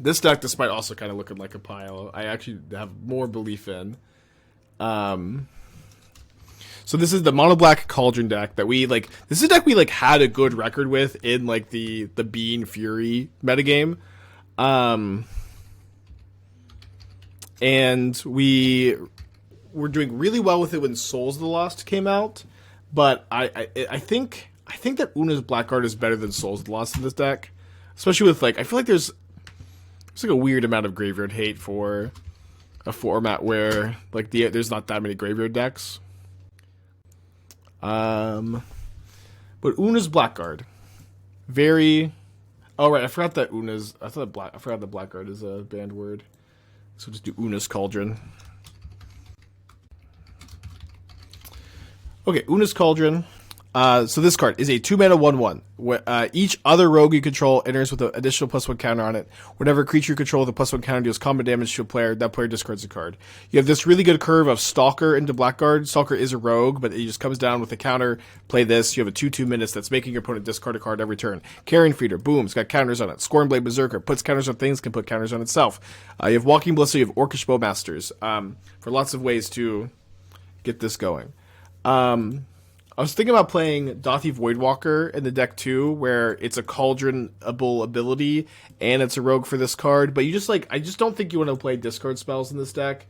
This deck, despite also kind of looking like a pile, I actually have more belief in. So this is the mono black Cauldron deck that we like. This is a deck we like had a good record with in like the Bean Fury metagame, and we were doing really well with it when Souls of the Lost came out. But I think that Oona's Blackguard is better than Souls of the Lost in this deck, especially with like I feel like there's like a weird amount of graveyard hate for a format where like there's not that many graveyard decks. But Oona's Blackguard, very. Oh right, I forgot that Oona's. I forgot that Blackguard is a banned word. So just do Oona's Cauldron. Okay, Oona's Cauldron. So this card is a 2-mana 1/1. Each other rogue you control enters with an additional +1 counter on it. Whenever a creature you control with a +1 counter deals combat damage to a player, that player discards a card. You have this really good curve of Stalker into Blackguard. Stalker is a rogue, but it just comes down with a counter. Play this. You have a 2/2 menace that's making your opponent discard a card every turn. Carrion Feeder, boom, it's got counters on it. Scorn-Blade Berserker puts counters on things, can put counters on itself. You have Walking Ballista, you have Orcish Bowmasters. For lots of ways to get this going. I was thinking about playing Dothy Voidwalker in the deck too, where it's a Cauldron-able ability and it's a rogue for this card. But you just like, I just don't think you want to play discard spells in this deck,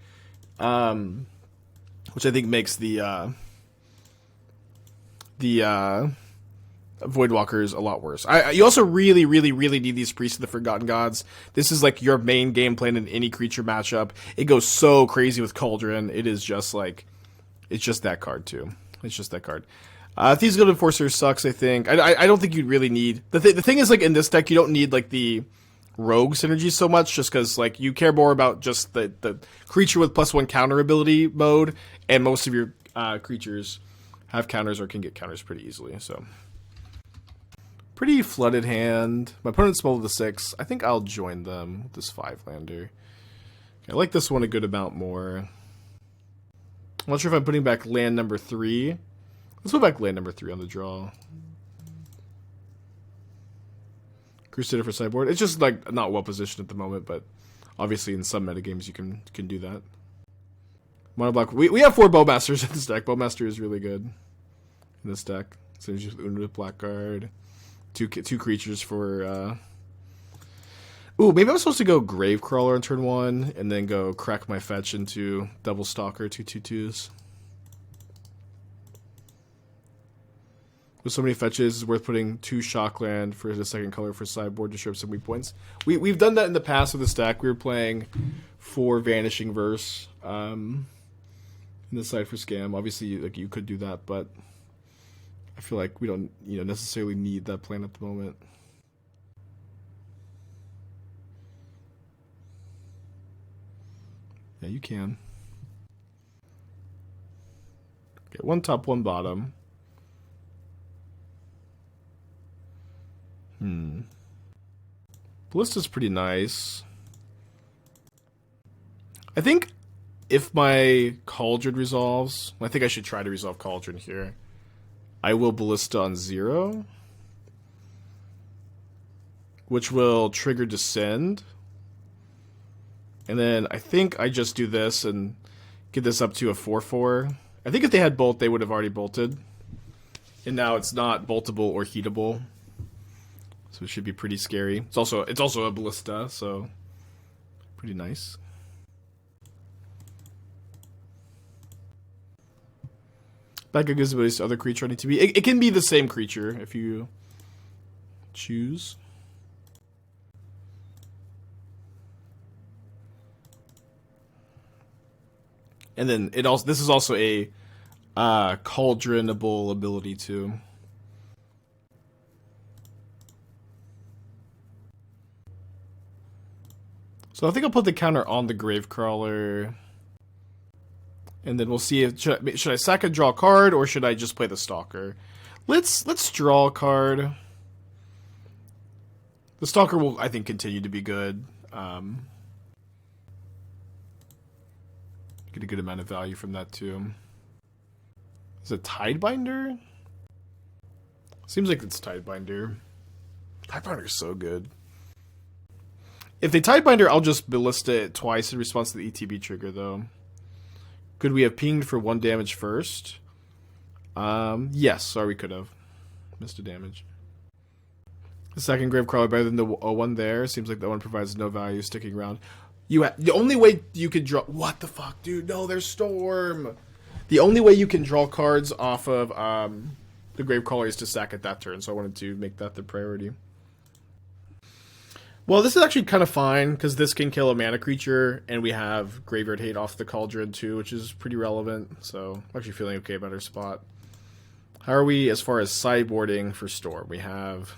which I think makes the Voidwalkers a lot worse. You also really, really, really need these Priests of the Forgotten Gods. This is like your main game plan in any creature matchup. It goes so crazy with Cauldron. It is just like, it's just that card too. It's just that card. Thieves Guild Enforcer sucks, I think. I don't think you'd really need... The thing is, like, in this deck, you don't need, like, the rogue synergy so much, just because, like, you care more about just the creature with +1 counter ability mode, and most of your creatures have counters or can get counters pretty easily, so... Pretty flooded hand. My opponent's small with a 6. I think I'll join them with this 5-lander. I like this one a good amount more. I'm not sure if I'm putting back land number 3. Let's put back land number 3 on the draw. Crusader for sideboard. It's just like not well positioned at the moment, but obviously in some metagames you can do that. Mono black. We have 4 Bowmasters in this deck. Bowmaster is really good in this deck. So it's just Oona with Blackguard. Two creatures for. Ooh, maybe I'm supposed to go Gravecrawler on turn 1, and then go crack my fetch into Double Stalker, 2/2/2s. With so many fetches, it's worth putting 2 Shockland for the second color for sideboard to show up some weak points. We've done that in the past with this deck. We were playing 4 Vanishing Verse in the side for Scam. Obviously, you could do that, but I feel like we don't necessarily need that plan at the moment. Yeah, you can. Okay, 1 top, 1 bottom. Ballista's pretty nice. I think if my Cauldron resolves, I think I should try to resolve Cauldron here. I will Ballista on 0, which will trigger Descend. And then I think I just do this and get this up to a 4/4. I think if they had bolt, they would have already bolted. And now it's not boltable or heatable. So it should be pretty scary. It's also a Ballista, so pretty nice. Backup gives abilities to other creature I need to be. It can be the same creature if you choose. And then this is also a Cauldronable ability too. So I think I'll put the counter on the Gravecrawler. And then we'll see if should I sack and draw a card, or should I just play the Stalker? Let's draw a card. The Stalker will, I think, continue to be good. Get a good amount of value from that too. Is it Tidebinder? Seems like it's Tidebinder. Tidebinder is so good. If they Tidebinder, I'll just Ballista it twice in response to the ETB trigger, though. Could we have pinged for 1 damage first? Yes. Sorry, we could have. Missed a damage. The second Gravecrawler better than the one there. Seems like that one provides no value sticking around. The only way you could draw... What the fuck, dude? No, there's Storm! The only way you can draw cards off of the Gravecrawler is to sack it that turn, so I wanted to make that the priority. Well, this is actually kind of fine, because this can kill a mana creature, and we have Graveyard Hate off the Cauldron too, which is pretty relevant, so I'm actually feeling okay about our spot. How are we as far as sideboarding for Storm? We have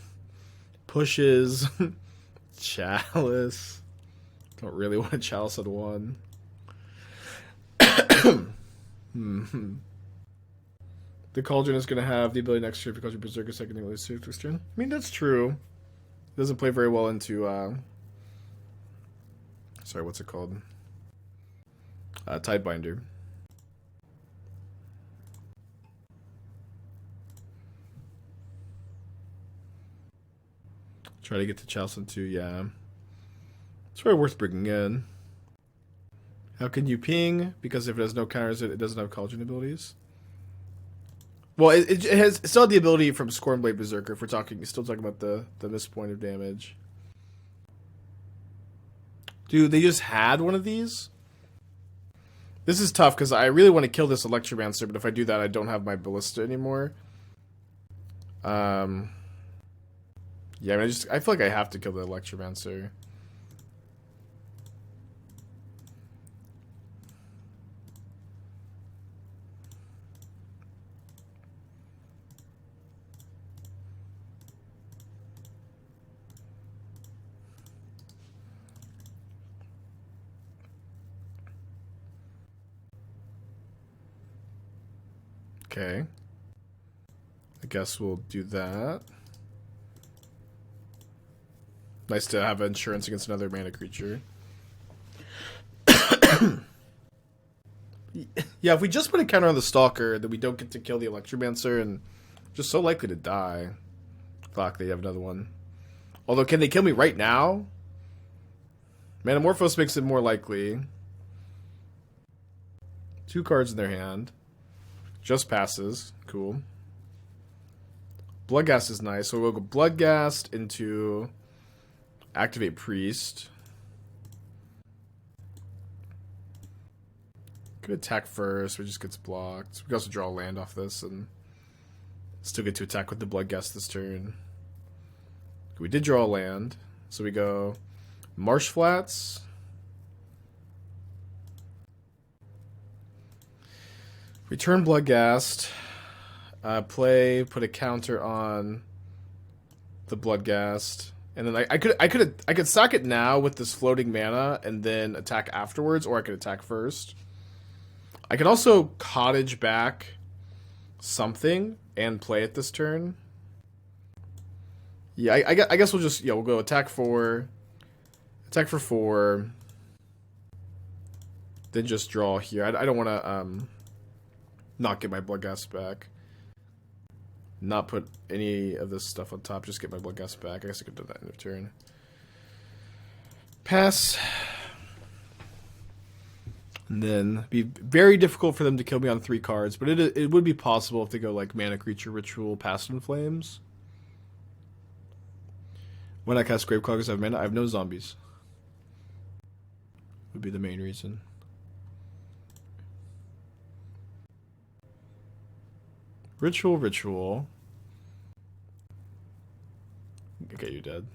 pushes, Chalice. Don't really want a Chalice at 1. The Cauldron is going to have the ability next turn because your Berserker second thing lose this turn. I mean, that's true. It doesn't play very well into, sorry, what's it called? Tidebinder. Try to get to Chalice into, yeah. It's very worth bringing in. How can you ping? Because if it has no counters, it doesn't have Cauldron abilities. Well, it still had the ability from Scorn-Blade Berserker. If we're still talking about the missed point of damage. Dude, they just had one of these? This is tough because I really want to kill this Electromancer, but if I do that, I don't have my Ballista anymore. Yeah, I mean, I feel like I have to kill the Electromancer. Okay. I guess we'll do that. Nice to have insurance against another mana creature. Yeah, if we just put a counter on the Stalker, then we don't get to kill the Electromancer and just so likely to die. Fuck, they have another one. Although, can they kill me right now? Manamorphose makes it more likely. 2 cards in their hand. Just passes. Cool. Bloodghast is nice. So we'll go Bloodghast into activate Priest. Could attack first, but it just gets blocked. We can also draw a land off this and still get to attack with the Bloodghast this turn. We did draw a land. So we go Marsh Flats. Return Bloodghast. Put a counter on the Bloodghast. And then I could sack it now with this floating mana and then attack afterwards, or I could attack first. I could also Cottage back something and play it this turn. Yeah, I guess we'll just, yeah, we'll go attack for 4, then just draw here. I don't want to not get my Bloodghast back. Not put any of this stuff on top, just get my Bloodghast back. I guess I could do that in a turn. Pass. And then be very difficult for them to kill me on 3 cards, but it would be possible if they go like Mana Creature Ritual, Past in Flames. When I cast Gravecrawler because I have mana, I have no zombies. Would be the main reason. Ritual. Okay, you're dead.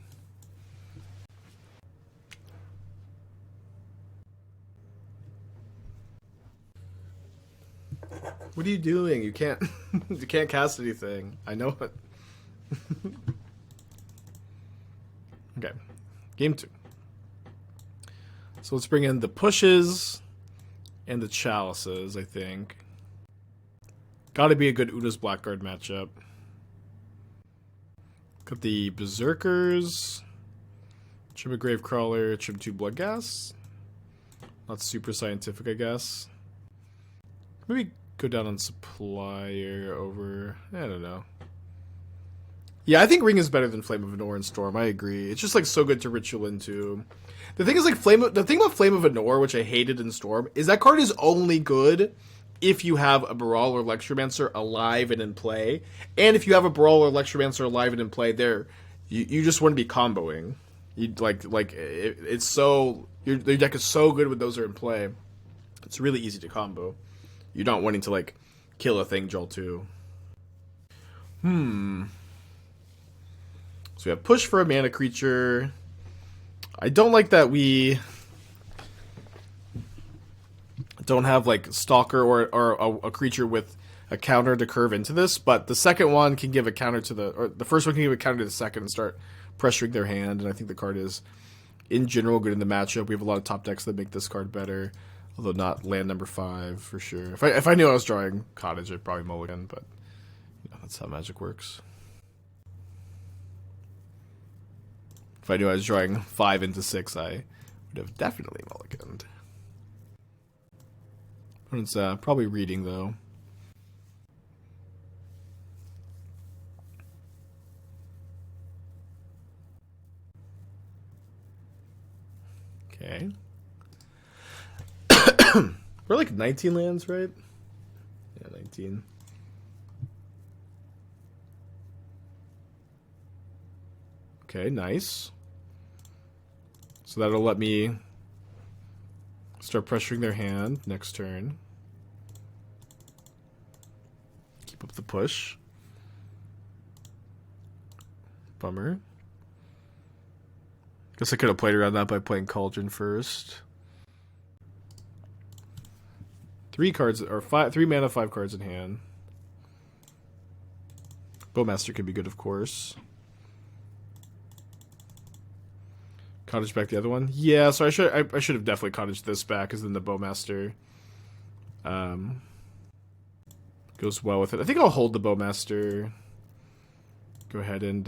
What are you doing? You can't you can't cast anything. I know it. Okay. Game 2. So let's bring in the pushes and the chalices, I think. Gotta be a good Oona's Blackguard matchup. Got the Berserkers. Trim a Gravecrawler, trim 2 Bloodghasts. Not super scientific, I guess. Maybe go down on Supplier over... I don't know. Yeah, I think Ring is better than Flame of Anor and Storm. I agree. It's just like so good to ritual into. The thing is like the thing about Flame of Anor, which I hated in Storm, is that card is only good if you have a Baral or Lectromancer alive and in play. And if you have a Baral or Lectromancer alive and in play, you just wouldn't be comboing. You it's so your deck is so good when those are in play. It's really easy to combo. You're not wanting to like kill a thing Joel 2. So we have push for a mana creature. I don't like that we don't have like Stalker or a creature with a counter to curve into this, but the second one can give a counter to the first one can give a counter to the second and start pressuring their hand, and I think the card is in general good in the matchup. We have a lot of top decks that make this card better, although not land number 5 for sure. If I knew I was drawing Cottage, I'd probably mulligan, but you know, that's how Magic works. If I knew I was drawing 5 into 6, I would have definitely mulliganed. It's probably reading, though. Okay. We're like 19 lands, right? Yeah, 19. Okay, nice. So that'll let me start pressuring their hand next turn. Keep up the push. Bummer. Guess I could have played around that by playing Cauldron first. 3 cards, or 3 mana, 5 cards in hand. Bowmaster could be good, of course. Cottage back the other one? Yeah, so I should have definitely cottaged this back, because then the Bowmaster goes well with it. I think I'll hold the Bowmaster. Go ahead and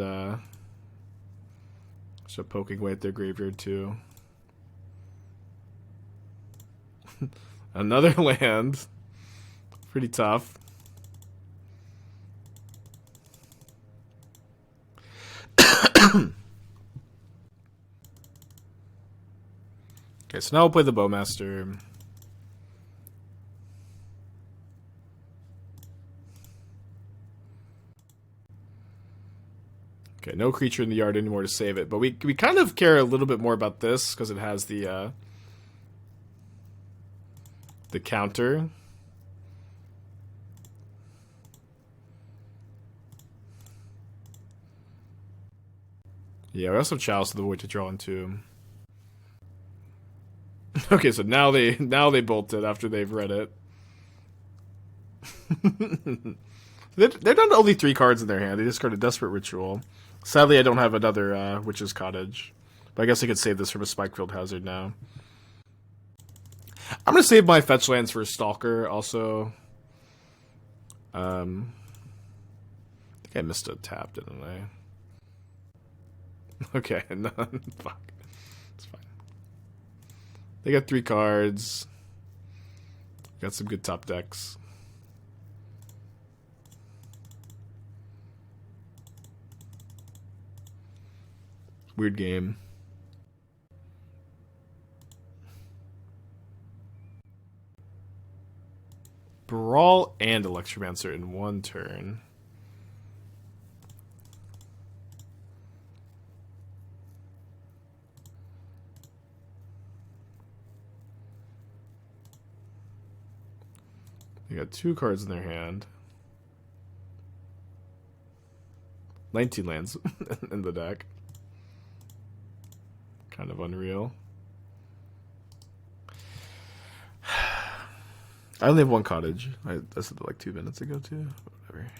start poking away at their graveyard too. Another land. Pretty tough. Okay, so now we'll play the Bowmaster. Okay, no creature in the yard anymore to save it, but we kind of care a little bit more about this because it has the counter. Yeah, we also have Chalice of the Void to draw into. Okay, so now they bolted after they've read it. They're down to only 3 cards in their hand. They discarded Desperate Ritual. Sadly, I don't have another Witch's Cottage. But I guess I could save this from a Spikefield Hazard now. I'm going to save my fetch lands for a Stalker, also. I think I missed a tap, didn't I? Okay, none. Fuck. It's fine. They got 3 cards. Got some good top decks. Weird game. Brawl and Electromancer in one turn. They got 2 cards in their hand. 19 lands in the deck. Kind of unreal. I only have 1 cottage. I said that like 2 minutes ago too. Whatever.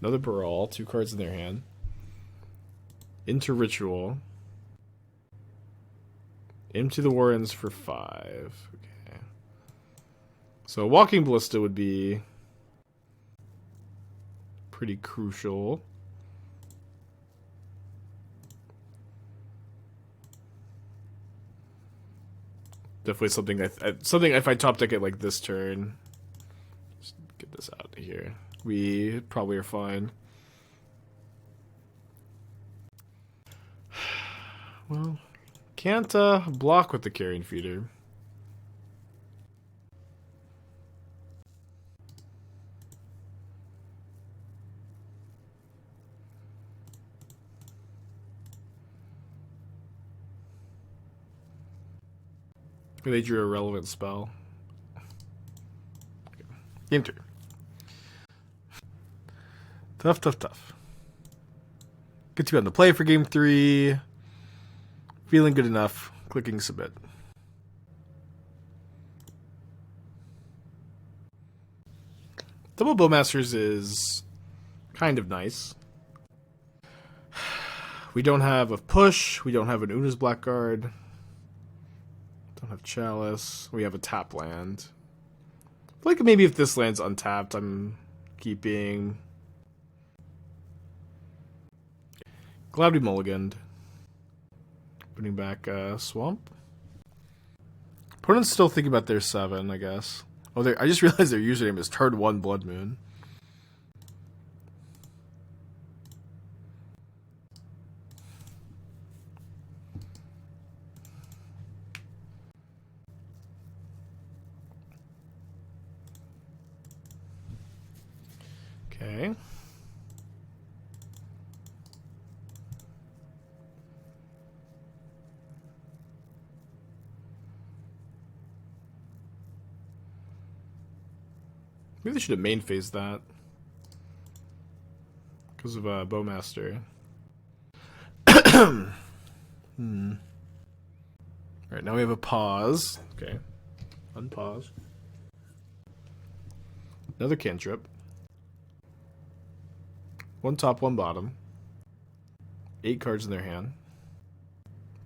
Another Brawl, 2 cards in their hand. Into Ritual. Into the Warrens for 5. Okay. So Walking Ballista would be pretty crucial. Definitely something if I top deck it like this turn. Just get this out of here. We probably are fine. Well, can't block with the Carrion Feeder. They drew a relevant spell. Okay. Game 3. Tough, tough, tough. Good to be on the play for game 3. Feeling good enough. Clicking submit. Double Bowmasters is kind of nice. We don't have a push. We don't have an Oona's Blackguard. Don't have Chalice. We have a tap land. I feel like maybe if this land's untapped, I'm keeping. Glad we mulliganed. Putting back Swamp. Opponent's still thinking about their 7, I guess. Oh, I just realized their username is Turn 1 Blood Moon. Okay. Maybe they should have main phased that. Because of Bowmaster. Alright, now we have a pause. Okay. Unpause. Another cantrip. 1 top, 1 bottom. 8 cards in their hand.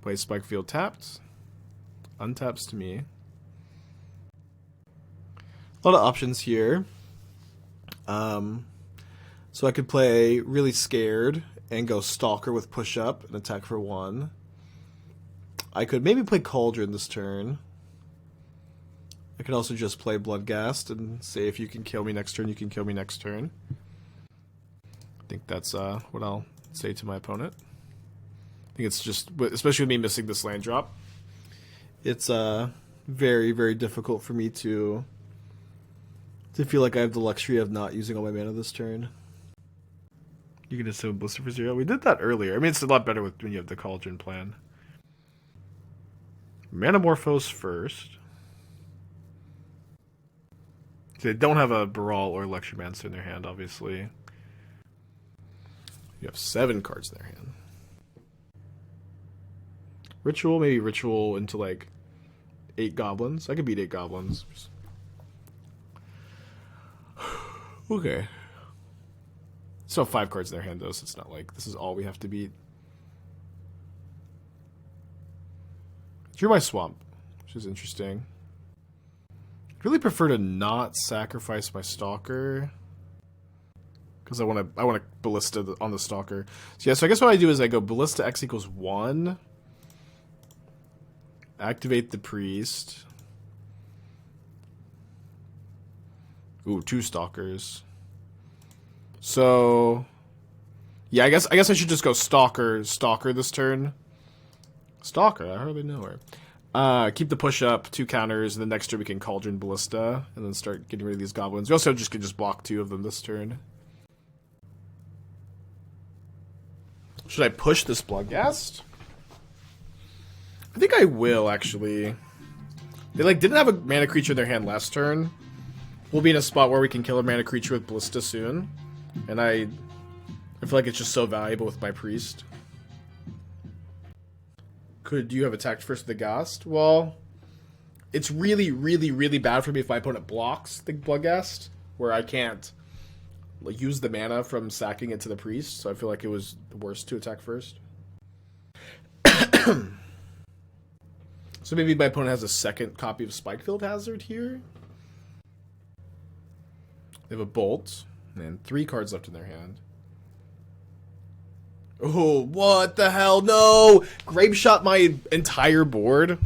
Play Spike Field tapped. Untaps to me. A lot of options here. So I could play Really Scared and go Stalker with push up and attack for 1. I could maybe play Cauldron this turn. I could also just play Bloodghast and say if you can kill me next turn, you can kill me next turn. I think that's what I'll say to my opponent. I think it's just, especially with me missing this land drop, it's very, very difficult for me to feel like I have the luxury of not using all my mana this turn. You can just summon Ballista for 0. We did that earlier. I mean, it's a lot better when you have the Cauldron plan. Manamorphose first. So they don't have a Baral or Lecturemancer in their hand, obviously. You have 7 cards in their hand. Ritual, maybe Ritual into like 8 goblins. I could beat 8 goblins. Okay. Still have 5 cards in their hand though, so it's not like this is all we have to beat. Drew my Swamp, which is interesting. I'd really prefer to not sacrifice my Stalker, because I want to Ballista on the Stalker. So yeah, so I guess what I do is I go Ballista X equals 1. Activate the Priest. Ooh, 2 Stalkers. So yeah, I guess I should just go Stalker this turn. Stalker, I hardly know her. Keep the push up, 2 counters, and then next turn we can Cauldron Ballista, and then start getting rid of these goblins. We also can just block 2 of them this turn. Should I push this Bloodghast? I think I will, actually. They didn't have a mana creature in their hand last turn. We'll be in a spot where we can kill a mana creature with Ballista soon. And I feel like it's just so valuable with my Priest. Could you have attacked first with the Ghast? Well, it's really, really, really bad for me if my opponent blocks the Bloodghast, where I can't use the mana from sacking it to the Priest, so I feel like it was worse to attack first. So maybe my opponent has a second copy of Spikefield Hazard here. They have a Bolt, and 3 cards left in their hand. Oh, what the hell? No! Graveshot my entire board.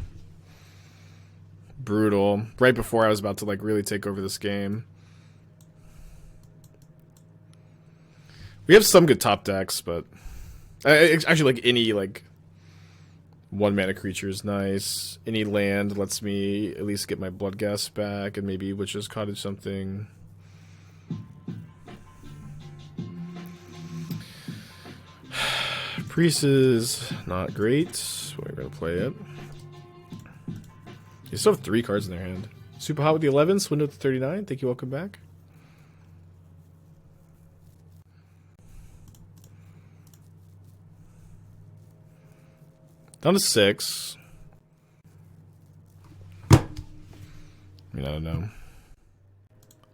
brutal. Right before I was about to like really take over this game. We have some good top decks, but actually like any like 1-mana creature is nice. Any land lets me at least get my Bloodghast back and maybe Witch's Cottage something. Priest is not great. We're gonna play it. You still have 3 cards in their hand. Super hot with the 11, Swindle with the 39. Thank you, welcome back. Down to 6. I mean, I don't know.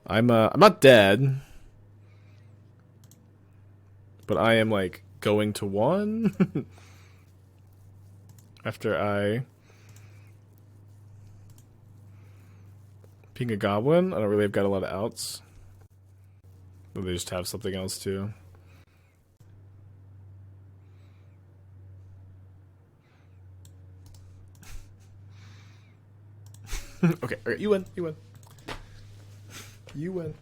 I'm not dead, but I am like going to 1 after I ping a goblin. I don't really have got a lot of outs, but they just have something else too. Okay, you win. You win. You win.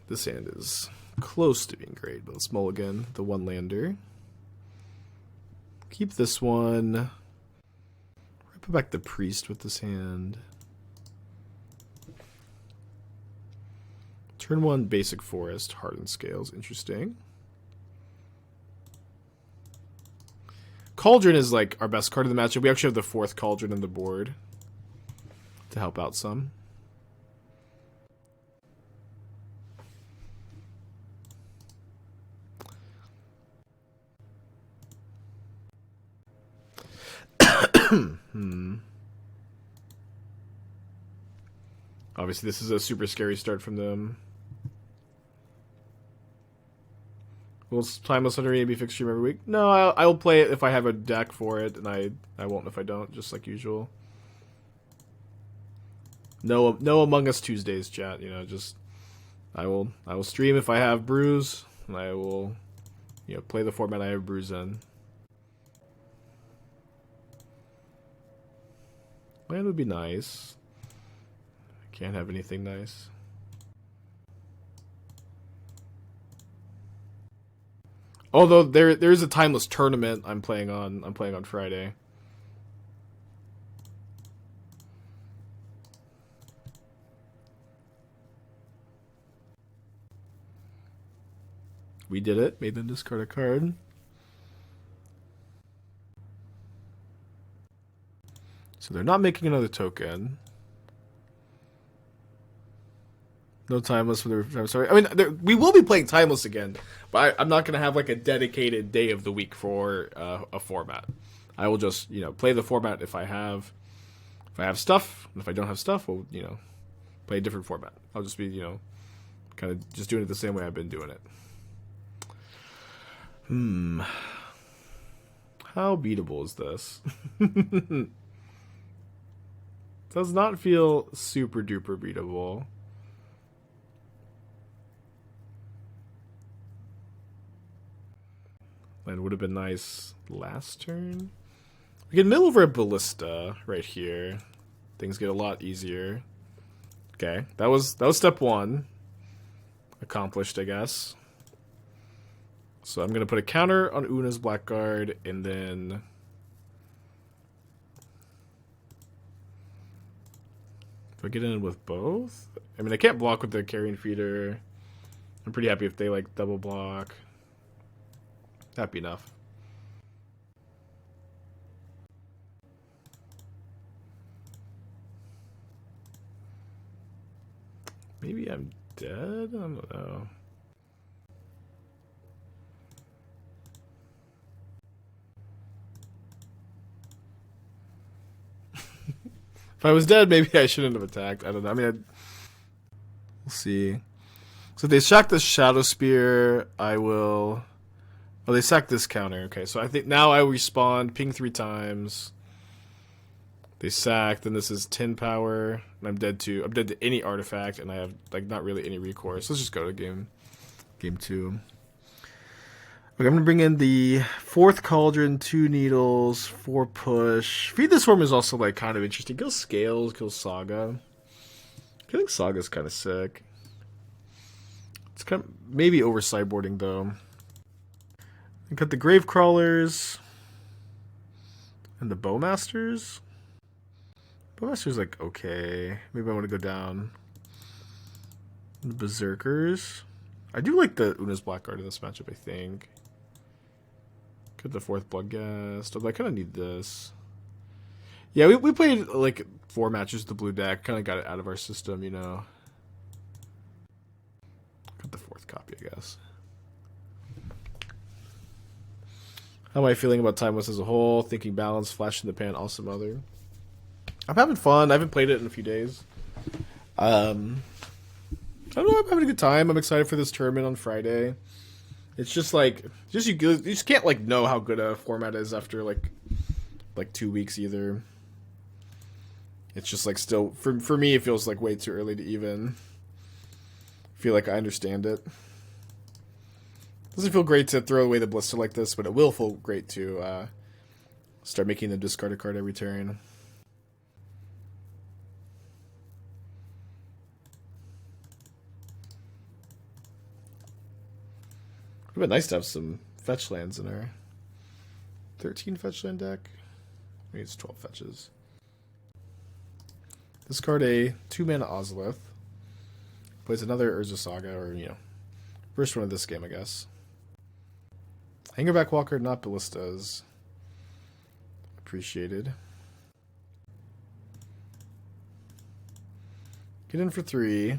This hand is close to being great, but let's mulligan the 1-lander. Keep this one. Put back the priest with this hand. Turn 1 basic forest, hardened scales. Interesting. Cauldron is like our best card of the matchup. We actually have the 4th Cauldron on the board to help out some. Obviously, this is a super scary start from them. Will Timeless Hunter be fixed stream every week? No, I'll play it if I have a deck for it, and I won't if I don't, just like usual. No Among Us Tuesdays, chat. You know, just I will stream if I have brews, and I will, you know, play the format I have brews in. Land would be nice. I can't have anything nice. Although there is a Timeless tournament I'm playing on Friday. We did it. Made them discard a card. So they're not making another token. No Timeless for the... I'm sorry. I mean, we will be playing Timeless again, but I'm not going to have like a dedicated day of the week for a format. I will just, you know, play the format if I have stuff. And if I don't have stuff, we'll, you know, play a different format. I'll just be, you know, kind of just doing it the same way I've been doing it. How beatable is this? Does not feel super duper beatable. Land would have been nice last turn. We can mill over a Ballista right here. Things get a lot easier. Okay, that was step 1. Accomplished, I guess. So I'm gonna put a counter on Oona's Blackguard, and then do I get in with both? I mean, I can't block with the Carrion Feeder. I'm pretty happy if they like double block. That'd be enough. Maybe I'm dead? I don't know. If I was dead, maybe I shouldn't have attacked. I don't know. I mean, we'll see. So if they sack this Shadow Spear, I will... Oh, they sacked this counter. Okay, so I think now I respond, ping 3 times. They sacked, then this is 10 power, and I'm dead to any artifact, and I have like not really any recourse. Let's just go to game 2. Okay, I'm gonna bring in the 4th Cauldron, 2 Needles, 4 Push. Feed the Swarm is also like kind of interesting. Kills Scales, kills Saga. I think Saga's kind of sick. It's kind of maybe over sideboarding though. And cut the Gravecrawlers and the Bowmasters. Bowmasters like okay. Maybe I want to go down. The Berserkers. I do like the Oona's Blackguard in this matchup. I think. Cut the 4th Bloodghast. Although I kind of need this. Yeah, we played like 4 matches with the blue deck. Kind of got it out of our system, you know. Got the 4th copy, I guess. How am I feeling about Timeless as a whole? Thinking Balance, Flash in the Pan, Awesome Mother. I'm having fun. I haven't played it in a few days. I don't know. I'm having a good time. I'm excited for this tournament on Friday. It's just like, you just can't like know how good a format is after like 2 weeks either. It's just like still for me it feels like way too early to even feel like I understand it. Doesn't feel great to throw away the Ballista like this, but it will feel great to start making them discard a card every turn. It would be nice to have some fetch lands in our 13 fetch land deck. Maybe it's 12 fetches. Discard a 2-mana Ozolith. Plays another Urza Saga, or, you know, first one of this game, I guess. Hangerback Walker, not Ballistas. Appreciated. Get in for 3.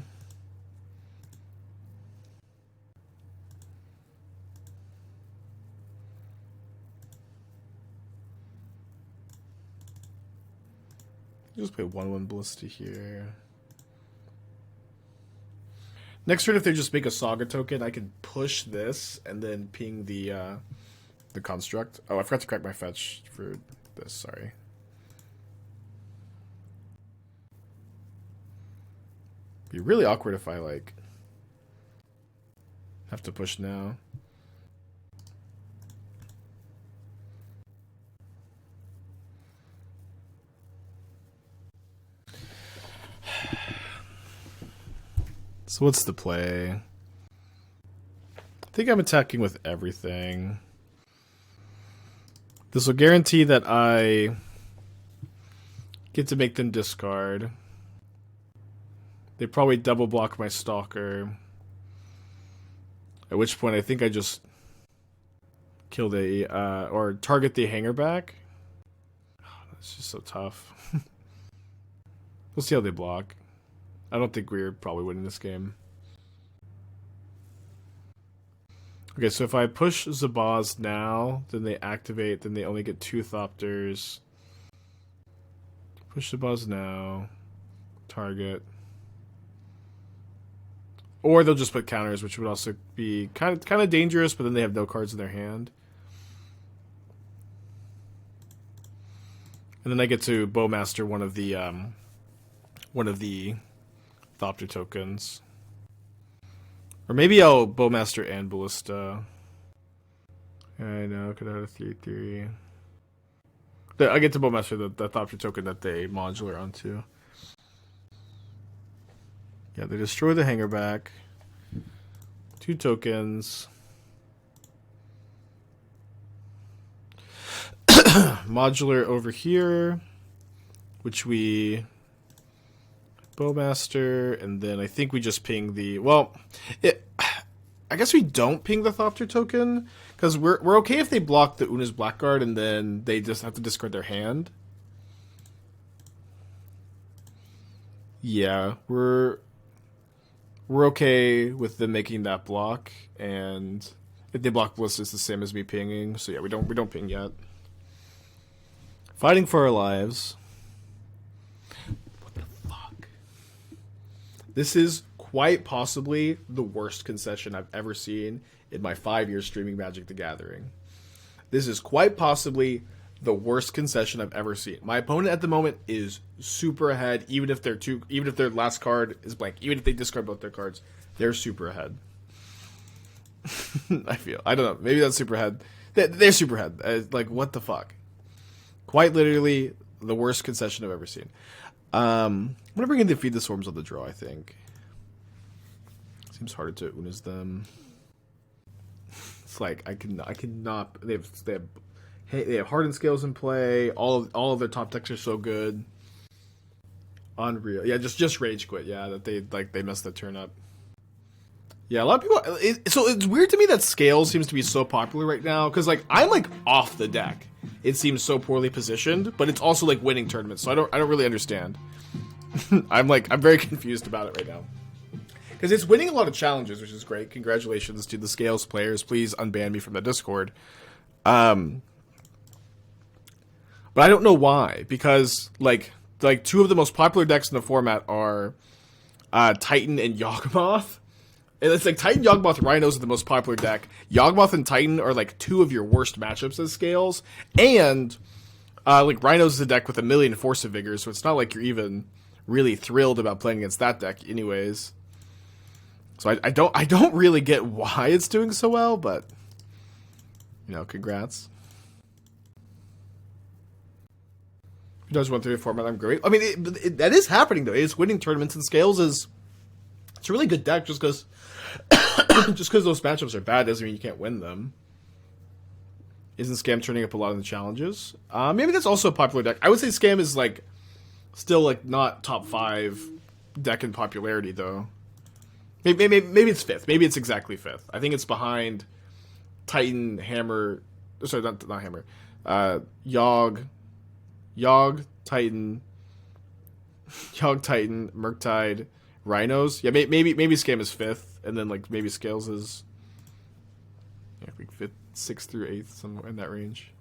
Just play 1/1 Ballista here. Next turn, if they just make a Saga token, I can push this and then ping the construct. Oh, I forgot to crack my fetch for this. Sorry. Be really awkward if I like have to push now. So what's the play? I think I'm attacking with everything. This will guarantee that I get to make them discard. They probably double block my Stalker. At which point I think I just kill the, or target the Hangerback. Oh, that's just so tough. We'll see how they block. I don't think we're probably winning this game. Okay, so if I push Zabaz now, then they activate, then they only get 2 Thopters. Push Zabaz now. Target. Or they'll just put counters, which would also be kind of dangerous, but then they have no cards in their hand. And then I get to Bowmaster one of the Thopter tokens. Or maybe I'll Bowmaster and Ballista. I know, could have had a 3/3. I get to Bowmaster the Thopter token that they modular onto. Yeah, they destroy the Hangerback. 2 tokens. Modular over here, which we Bowmaster, and then I think we just ping the... Well, I guess we don't ping the Thopter token, because we're okay if they block the Oona's Blackguard, and then they just have to discard their hand. Yeah, we're okay with them making that block, and if they block Ballista, it's the same as me pinging. So yeah, we don't ping yet. Fighting for our lives. What the fuck? This is quite possibly the worst concession I've ever seen in my 5 years streaming Magic the Gathering. This is quite possibly the worst concession I've ever seen. My opponent at the moment is super ahead, even if their last card is blank, even if they discard both their cards, they're super ahead. I don't know. Maybe that's Superhead. They're Superhead. Like, what the fuck? Quite literally the worst concession I've ever seen. I'm gonna bring in the Feed the Swarms on the draw, I think. Seems harder to Oona's them. It's like I cannot. They have Hardened Scales in play. All of their top decks are so good. Unreal. Yeah, just Rage Quit. Yeah, that they messed the turn up. Yeah, a lot of people. So it's weird to me that Scales seems to be so popular right now because like I'm like off the deck. It seems so poorly positioned, but it's also like winning tournaments, so I don't really understand. I'm very confused about it right now because it's winning a lot of challenges, which is great. Congratulations to the Scales players. Please unban me from the Discord. But I don't know why, because like two of the most popular decks in the format are Titan and Yawgmoth. And it's like Titan, Yawgmoth, Rhinos are the most popular deck. Yawgmoth and Titan are like two of your worst matchups as Scales. And like Rhinos is a deck with 1 million Force of Vigor, so it's not like you're even really thrilled about playing against that deck anyways. So I don't really get why it's doing so well, but you know, congrats. If you guys went through the format, I'm great. I mean, that is happening though. It's winning tournaments, and Scales is it's a really good deck just because those matchups are bad doesn't mean you can't win them. Isn't Scam turning up a lot in the challenges? Maybe that's also a popular deck. I would say Scam is like still like not top 5 deck in popularity though. Maybe it's 5th. Maybe it's exactly 5th. I think it's behind Titan, Hammer. Sorry, not Hammer. Yogg, Titan, Murktide, Rhinos. Yeah, maybe Scam is 5th, and then like maybe Scales is like 5th, 6th through 8th, somewhere in that range.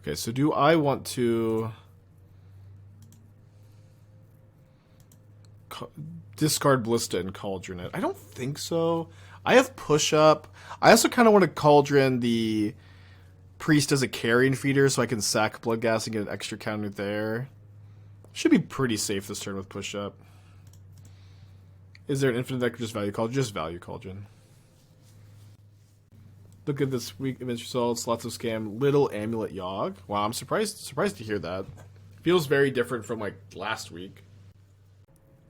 Okay, so do I want to discard Ballista and Cauldron it? I don't think so. I have push up. I also kind of want to Cauldron the Priest as a Carrion Feeder so I can sack Bloodghast and get an extra counter there. Should be pretty safe this turn with push up. Is there an infinite deck or just value Cauldron? Just value Cauldron. Look at this week event results. Lots of Scam. Little Amulet Yogg. Wow, I'm surprised to hear that. Feels very different from like last week.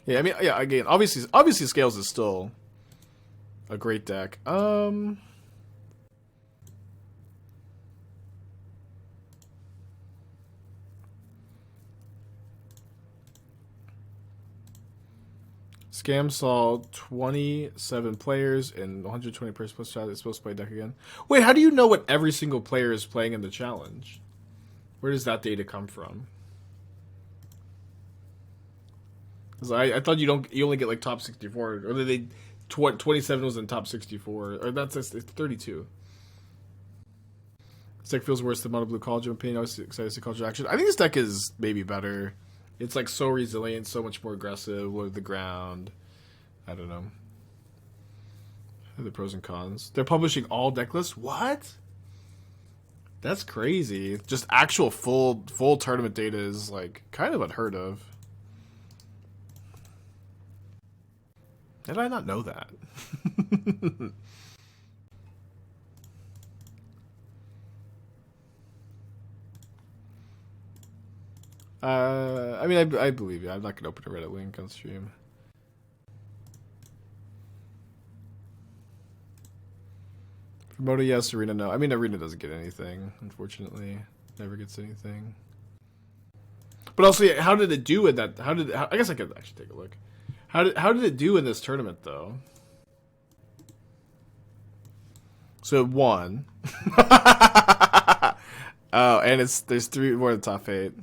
Yeah, I mean, yeah. Again, obviously, Scales is still a great deck. Scam saw 27 players and 120 players plus chat is supposed to play deck again. Wait, how do you know what every single player is playing in the challenge? Where does that data come from? Because I thought you only get like top 64, or they 27 was in top 64, or it's 32. This deck feels worse than Mono Blue Cauldron. Opinion. I was excited to see Cauldron action. I think this deck is maybe better. It's like so resilient, so much more aggressive, low to the ground. I don't know. The pros and cons. They're publishing all deck lists? What? That's crazy. Just actual full tournament data is like kind of unheard of. Did I not know that? I mean, I believe you. I'm not gonna open a Reddit link on stream. For Moto, yes. Arena, no. I mean, Arena doesn't get anything, unfortunately. Never gets anything. But also, yeah, how did it do in that? I guess I could actually take a look. How did it do in this tournament, though? So it won. Oh, and there's 3 more in the top 8.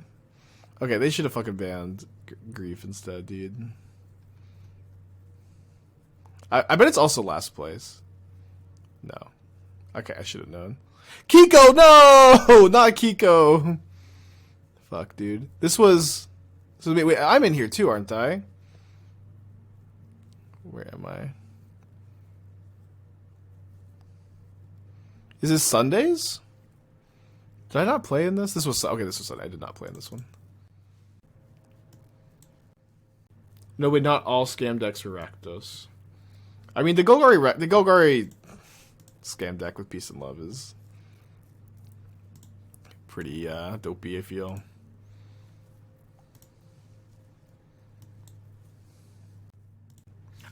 Okay, they should have fucking banned Grief instead, dude. I bet it's also last place. No. Okay, I should have known. Kiko, no! Not Kiko! Fuck, dude. Wait, I'm in here too, aren't I? Where am I? Is this Sundays? Did I not play in this? This was okay. This was I did not play in this one. No, wait, not all scam decks are Rakdos. I mean, the Golgari scam deck with Peace and Love is pretty dopey, I feel.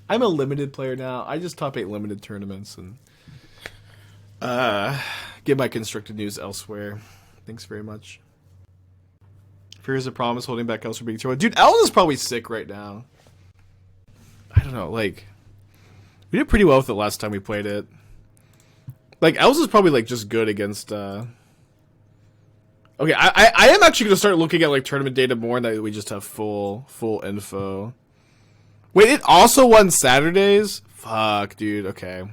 I'm a limited player now. I just top 8 limited tournaments and get my constructed news elsewhere. Thanks very much. Fears a promise holding back Els from being thrown. Dude, Els is probably sick right now. I don't know, like, we did pretty well with it last time we played it. Like, Els is probably, like, just good against, Okay, I am actually going to start looking at, like, tournament data more now that we just have full info. Wait, it also won Saturdays? Fuck, dude, okay.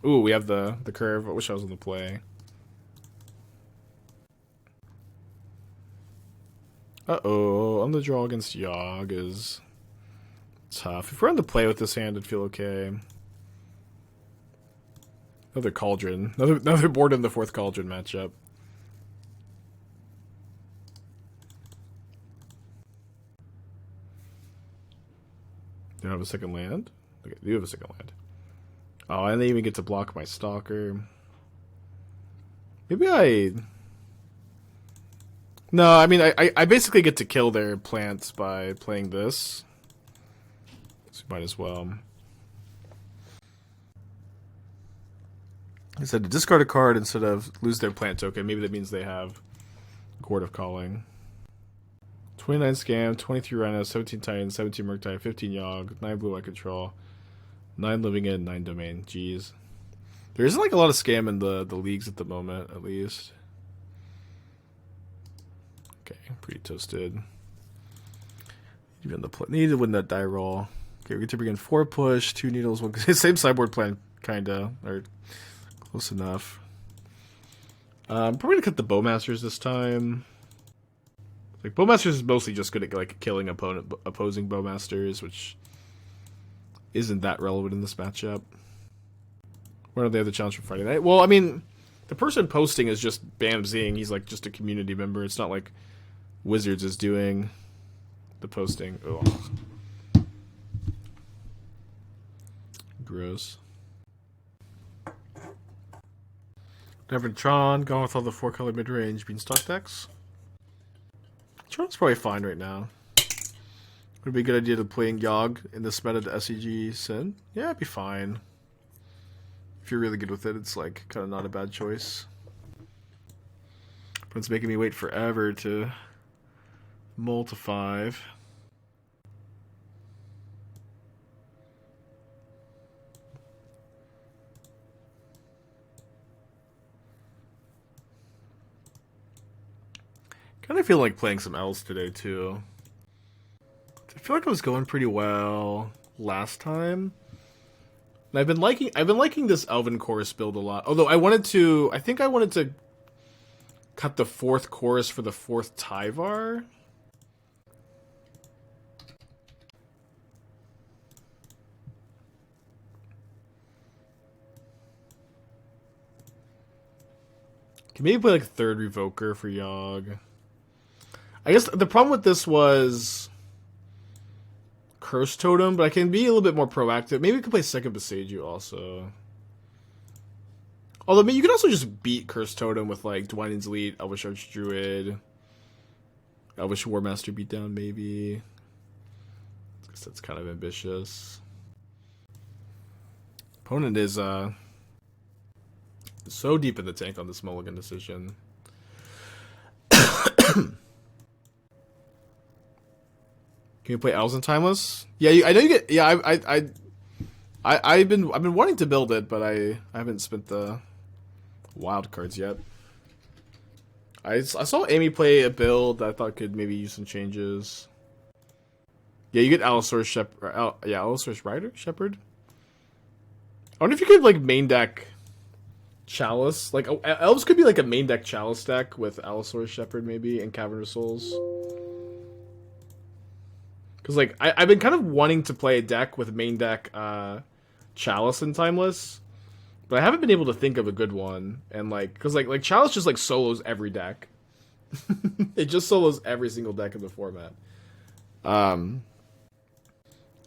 Ooh, we have the curve. I wish I was on the play. Uh-oh, on the draw against Yogg is tough. If we're on the play with this hand, I'd feel okay. Another Cauldron. Another board in the 4th Cauldron matchup. Do I have a second land? Okay, I do have a second land. Oh, and they even get to block my Stalker. Maybe I... No, I mean, I basically get to kill their plants by playing this. So might as well. I said to discard a card instead of lose their plant token. Maybe that means they have Chord of Calling. 29 Scam, 23 Rhino, 17 Titan, 17 Murktide, 15 Yogg, 9 Blue I control, 9 Living In, 9 Domain. Jeez. There isn't like a lot of scam in the leagues at the moment, at least. Okay, pretty toasted. Even the need to win that die roll. Okay, we get to bring in 4 push, 2 needles, 1 same sideboard plan, kinda, or close enough. I'm probably gonna cut the Bowmasters this time. Like Bowmasters is mostly just good at like killing opposing Bowmasters, which isn't that relevant in this matchup. When are they have the challenge for Friday night? Well, I mean, the person posting is just Bamzing. He's like just a community member. It's not like Wizards is doing the posting. Oh, gross. Devin Tron, gone with all the 4-color mid-range Beanstalk decks. Tron's probably fine right now. Would it be a good idea to playing Yogg in this meta to SEG Sin? Yeah, it'd be fine. If you're really good with it, it's like kind of not a bad choice. But it's making me wait forever to mull to 5. Kind of feel like playing some L's today too. I feel like I was going pretty well last time. And I've been liking this Elven Chorus build a lot. Although I think I wanted to cut the 4th chorus for the 4th Tyvar. Can maybe play like 3rd Revoker for Yogg. I guess the problem with this was Curse Totem, but I can be a little bit more proactive. Maybe we could play 2nd Boseiju also. Although, I mean, you could also just beat Curse Totem with, like, Dwynen's Elite, Elvish Archdruid, Elvish Warmaster beatdown, maybe. I guess that's kind of ambitious. Opponent is, so deep in the tank on this mulligan decision. Can you play Elves and Timeless? Yeah, I know you get. Yeah, I've been wanting to build it, but I haven't spent the wild cards yet. I saw Amy play a build that I thought could maybe use some changes. Yeah, you get Allosaurus Shepherd. Yeah, Allosaurus Rider Shepherd. I wonder if you could like main deck Chalice. Like Elves could be like a main deck Chalice deck with Allosaurus Shepherd maybe and Cavern of Souls. Because, like, I've been kind of wanting to play a deck with main deck Chalice and Timeless. But I haven't been able to think of a good one, and like, cause like Chalice just like solos every deck. It just solos every single deck in the format.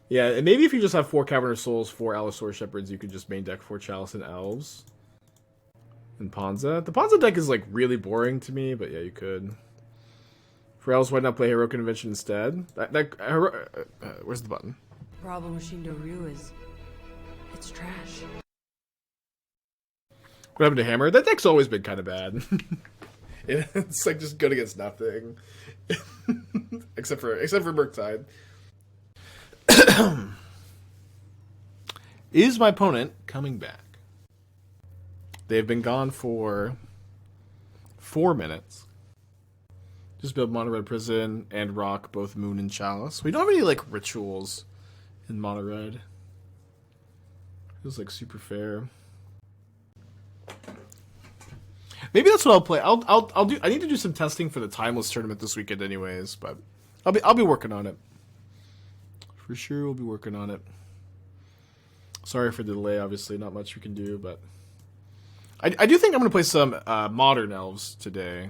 Yeah, and maybe if you just have 4 Cavernous Souls, 4 Allosaur Shepherds, you could just main deck 4 Chalice and Elves. And Ponza. The Ponza deck is like really boring to me, but yeah, you could. For Elves, why not play Heroic Intervention instead? Where's the button? The problem with Shindo Ryu is it's trash. What happened to Hammer? That deck's always been kind of bad. It's like just good against nothing. except for Murktide. Is my opponent coming back? They've been gone for 4 minutes. Just build Mono Red Prison and rock both Moon and Chalice. We don't have any like rituals in Mono Red. Feels like super fair. Maybe that's what I'll play. I'll do. I need to do some testing for the Timeless tournament this weekend, anyways. But I'll be working on it. For sure, we'll be working on it. Sorry for the delay. Obviously, not much we can do, but I do think I'm gonna play some Modern Elves today.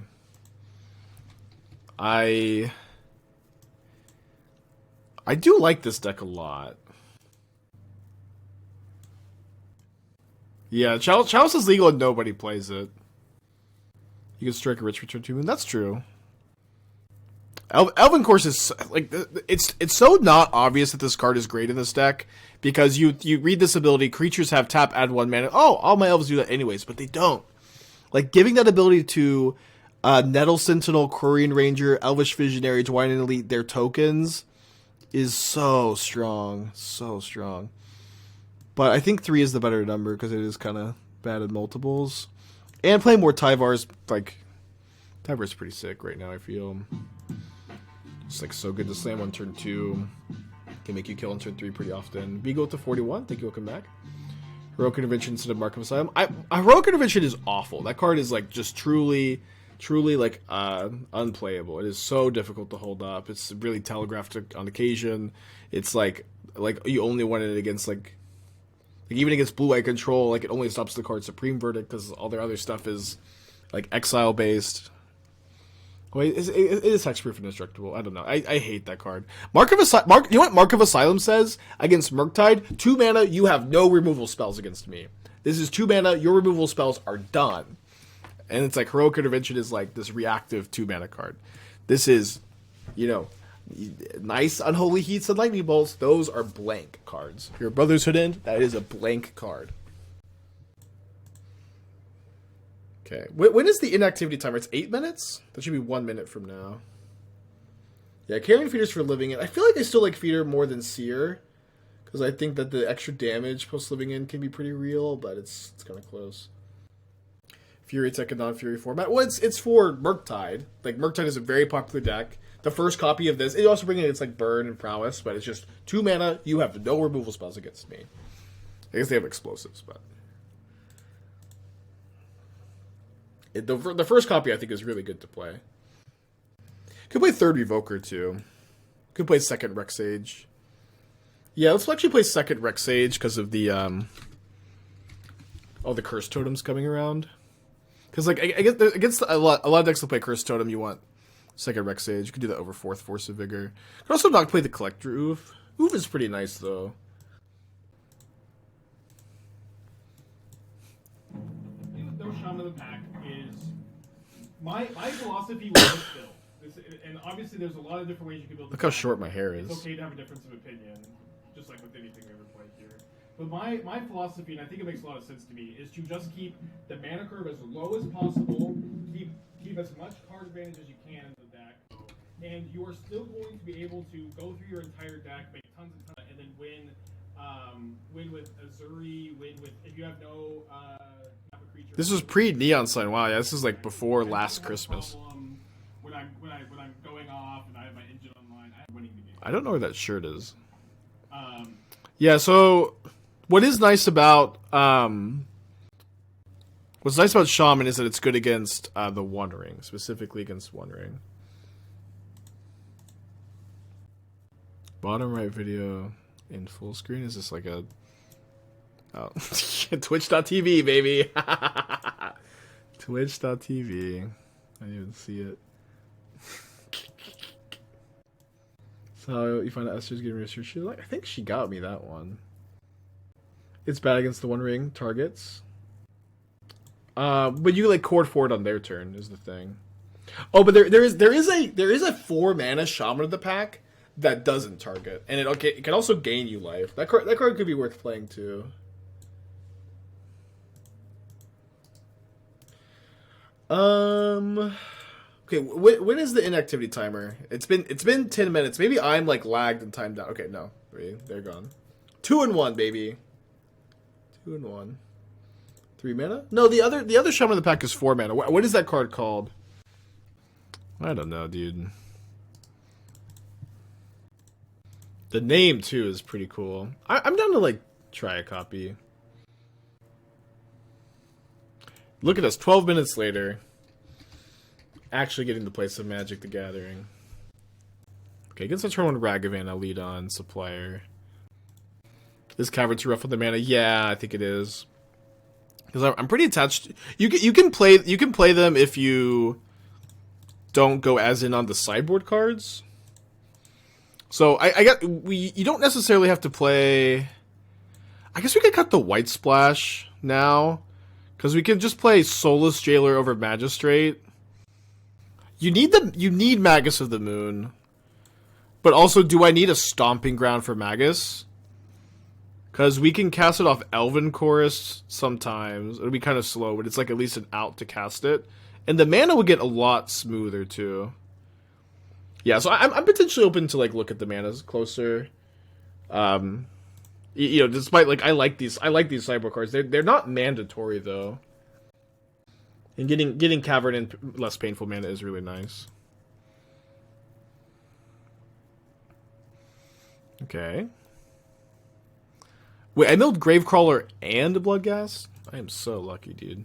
I do like this deck a lot. Yeah, Chalice is legal and nobody plays it. You can strike a rich return to Moon. That's true. Elven Course is like it's so not obvious that this card is great in this deck because you read this ability, creatures have tap, add 1 mana. Oh, all my elves do that anyways, but they don't. Like giving that ability to Nettle Sentinel, Quirion Ranger, Elvish Visionary, Dwayne Elite, their tokens is so strong, so strong. But I think 3 is the better number because it is kind of bad at multiples. And playing more Tyvar's, like Tyvar's pretty sick right now. I feel. It's like so good to slam on turn 2. Can make you kill on turn 3 pretty often. Beagle to 41. Thank you. Welcome back. Heroic Intervention instead of Mark of Asylum. Heroic Intervention is awful. That card is like just truly like unplayable. It is so difficult to hold up. It's really telegraphed on occasion. It's like you only want it against like even against blue-white control. Like it only stops the card Supreme Verdict because all their other stuff is like exile based. Wait, it is hexproof and indestructible. I don't know. I hate that card. You know what Mark of Asylum says against Murktide? 2 mana, you have no removal spells against me. This is 2 mana, your removal spells are done. And it's like Heroic Intervention is like this reactive 2 mana card. This is, nice Unholy Heats and Lightning Bolts. Those are blank cards. Your Brother's Hood End, that is a blank card. Okay, when is the inactivity timer? It's 8 minutes? That should be 1 minute from now. Yeah, Carrion Feeder's for living in. I feel like I still like Feeder more than Seer. Because I think that the extra damage post-living in can be pretty real, but it's kind of close. Fury Tech and non-Fury format. Well, it's for Murktide. Like, Murktide is a very popular deck. The first copy of this, it also brings in its like Burn and Prowess, but it's just 2 mana, you have no removal spells against me. I guess they have explosives, but... The first copy, I think, is really good to play. Could play 3rd Revoker, too. Could play 2nd Rex Sage. Yeah, let's actually play 2nd Rex Sage because of the, all the Curse Totems coming around. Because, like, against a lot of decks that play Curse Totem, you want 2nd Rex Sage. You could do that over 4th Force of Vigor. You could also not play the Collector Oof. Oof is pretty nice, though. No Shaman of the Pack is my philosophy was this, and obviously there's a lot of different ways you can build. Look how short my hair is. It's okay to have a difference of opinion, just like with anything we ever play here. But my philosophy, and I think it makes a lot of sense to me, is to just keep the mana curve as low as possible, keep as much card advantage as you can in the deck, and you are still going to be able to go through your entire deck, make tons and tons, and then win with Azuri, win with if you have no. This was pre-Neon Sign. Wow, yeah, this is like before last Christmas. When I'm going off and I have my engine online, I'm winning the game. I don't know where that shirt is. Yeah, so what is nice about Shaman is that it's good against the One Ring, specifically against One Ring. Bottom right video in full screen. Is this like a Oh, Twitch.tv, baby. Twitch.tv. I didn't even see it. So you find out Esther's getting research. She's like, I think she got me that one. It's bad against the One Ring targets. But you like cord forward on their turn is the thing. Oh, but there is a 4 mana Shaman of the pack that doesn't target, and it can also gain you life. That card could be worth playing too. Okay, when is the inactivity timer? It's been 10 minutes. Maybe I'm like lagged and timed out. Okay, no, they're gone. 2 and 1, baby. 2 and 1. 3 mana? No, the other Shaman of the pack is 4 mana. What is that card called? I don't know, dude. The name too is pretty cool. I'm down to like try a copy. Look at us, 12 minutes later. Actually getting to play some Magic the Gathering. Okay, against the turn 1 Ragavan, I'll lead on Supplier. Is Cavern too rough with the mana? Yeah, I think it is. Because I'm pretty attached. You can play them if you don't go as in on the sideboard cards. So you don't necessarily have to play. I guess we could cut the White Splash now, because we can just play Soulless Jailer over Magistrate. You need Magus of the Moon, but also, do I need a Stomping Ground for Magus? Because we can cast it off Elven Chorus sometimes. It'll be kind of slow, but it's like at least an out to cast it. And the mana would get a lot smoother too. Yeah, so I'm potentially open to like look at the manas closer. You know, despite like I like these sideboard cards. They're not mandatory though. And getting Cavern in less painful mana is really nice. Okay. Wait, I milled Gravecrawler and Bloodghast? I am so lucky, dude.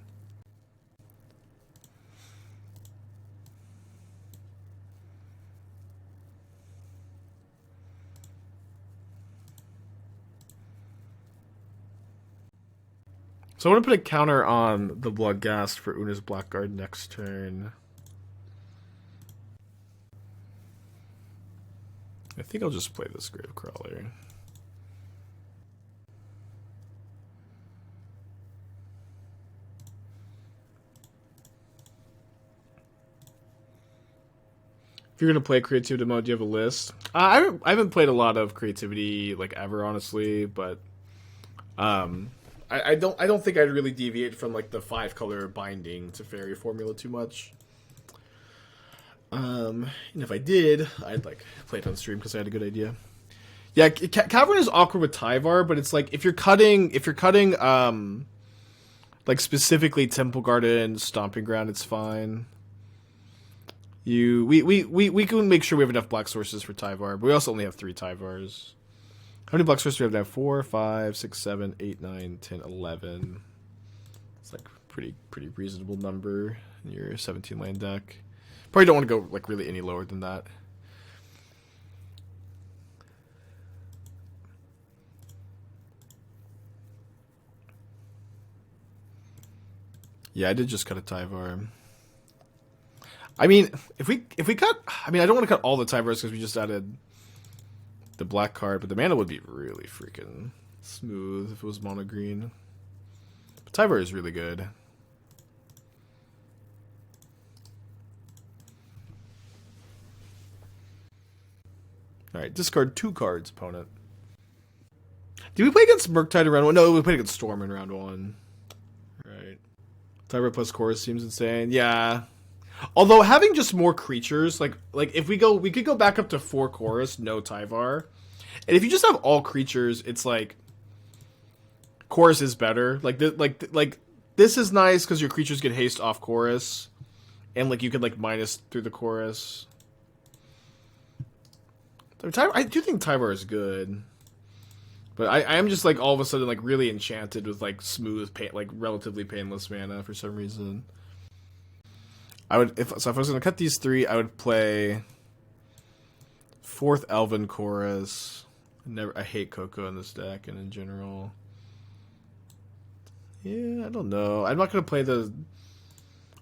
So I want to put a counter on the Bloodghast for Oona's Blackguard next turn. I think I'll just play this Gravecrawler. If you're gonna play creativity mode, do you have a list? I haven't played a lot of creativity like ever, honestly, but I don't think I'd really deviate from like the 5-color binding to fairy formula too much. And if I did, I'd like play it on stream because I had a good idea. Yeah, Cavern is awkward with Tyvar, but it's like if you're cutting like specifically Temple Garden, Stomping Ground, it's fine. We can make sure we have enough black sources for Tyvar, but we also only have 3 Tyvars. How many black sources do we have now? 4, 5, 6, 7, 8, 9, 10, 11. It's like pretty reasonable number in your 17 land deck. Probably don't want to go like really any lower than that. Yeah, I did just cut a Tyvar. I mean, if we cut, I mean, I don't want to cut all the Tyvars because we just added the black card, but the mana would be really freaking smooth if it was mono green. But Tyvar is really good. Alright, discard 2 cards, opponent. Did we play against Murktide in round 1? No, we played against Storm in round 1. Right. Tyvar plus Chorus seems insane. Yeah. Although having just more creatures, like if we could go back up to 4 Chorus, no Tyvar. And if you just have all creatures, it's like Chorus is better. Like this is nice because your creatures get haste off Chorus, and like you can like minus through the Chorus. I do think Tyvar is good, but I am just like all of a sudden like really enchanted with like smooth, like relatively painless mana for some reason. If I was gonna cut these 3, I would play 4th Elven Chorus. I hate Coco in this deck and in general. Yeah, I don't know. I'm not gonna play the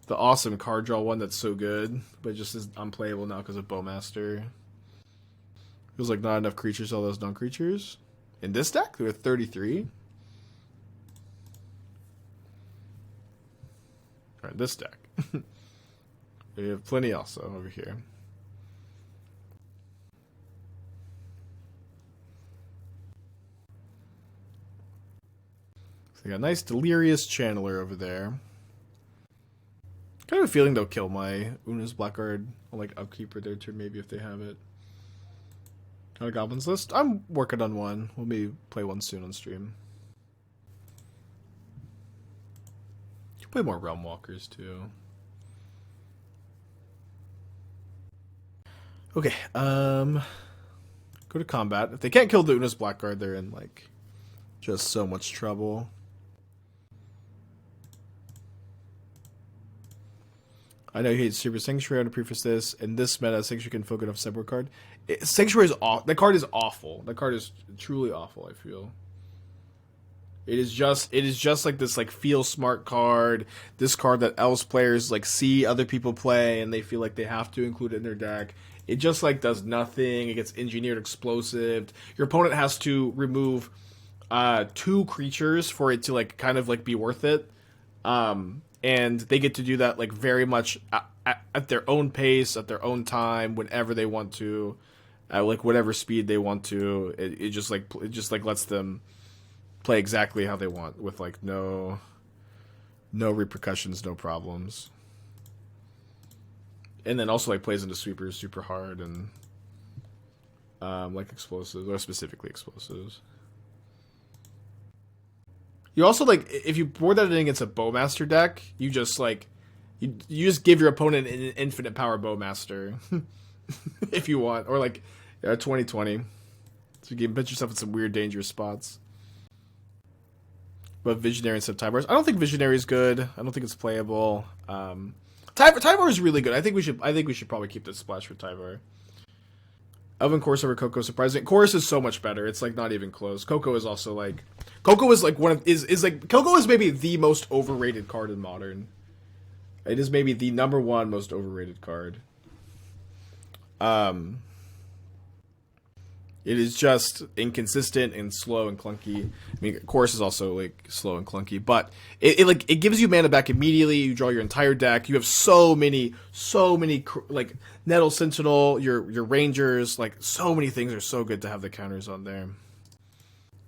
awesome card draw one that's so good, but just is unplayable now because of Bowmaster. Feels like not enough creatures, all those non-creatures. In this deck, there were 33. Alright, this deck. We have plenty also over here. So they got a nice Delirious Channeler over there. Kind of a feeling they'll kill my Oona's Blackguard on like upkeep or their turn, maybe if they have it. On a Goblins list? I'm working on one. We'll maybe play one soon on stream. You can play more Realm Walkers too. Okay, go to combat. If they can't kill the Oona's Blackguard, they're in like just so much trouble. I know you hate Super Sanctuary. I want to preface this. In this meta, Sanctuary can focus off sideboard card. Sanctuary is awful. The card is awful. The card is truly awful, I feel. It is just like this like feel smart card. This card that Elves players like see other people play and they feel like they have to include it in their deck. It just like does nothing. It gets engineered explosive. Your opponent has to remove 2 creatures for it to like kind of like be worth it. And they get to do that like very much at their own pace, at their own time, whenever they want to, at like whatever speed they want to. It just lets them play exactly how they want with like no repercussions, no problems. And then also like plays into sweepers super hard and like explosives, or specifically explosives. You also like if you board that in against a Bowmaster deck, you just like you just give your opponent an infinite power Bowmaster if you want, or like 2020. So you can put yourself in some weird dangerous spots. But Visionary instead of Tybars, I don't think Visionary is good. I don't think it's playable. Tyvar is really good. I think we should probably keep this splash for Tyvar. Elven Chorus over Coco, surprising. Chorus is so much better. It's like not even close. Coco is also like Coco is like one of Coco is maybe the most overrated card in Modern. It is maybe the #1 most overrated card. It is just inconsistent and slow and clunky. I mean, Chorus is also like slow and clunky, but it gives you mana back immediately. You draw your entire deck. You have so many like Nettle Sentinel, your Rangers, like so many things are so good to have the counters on there.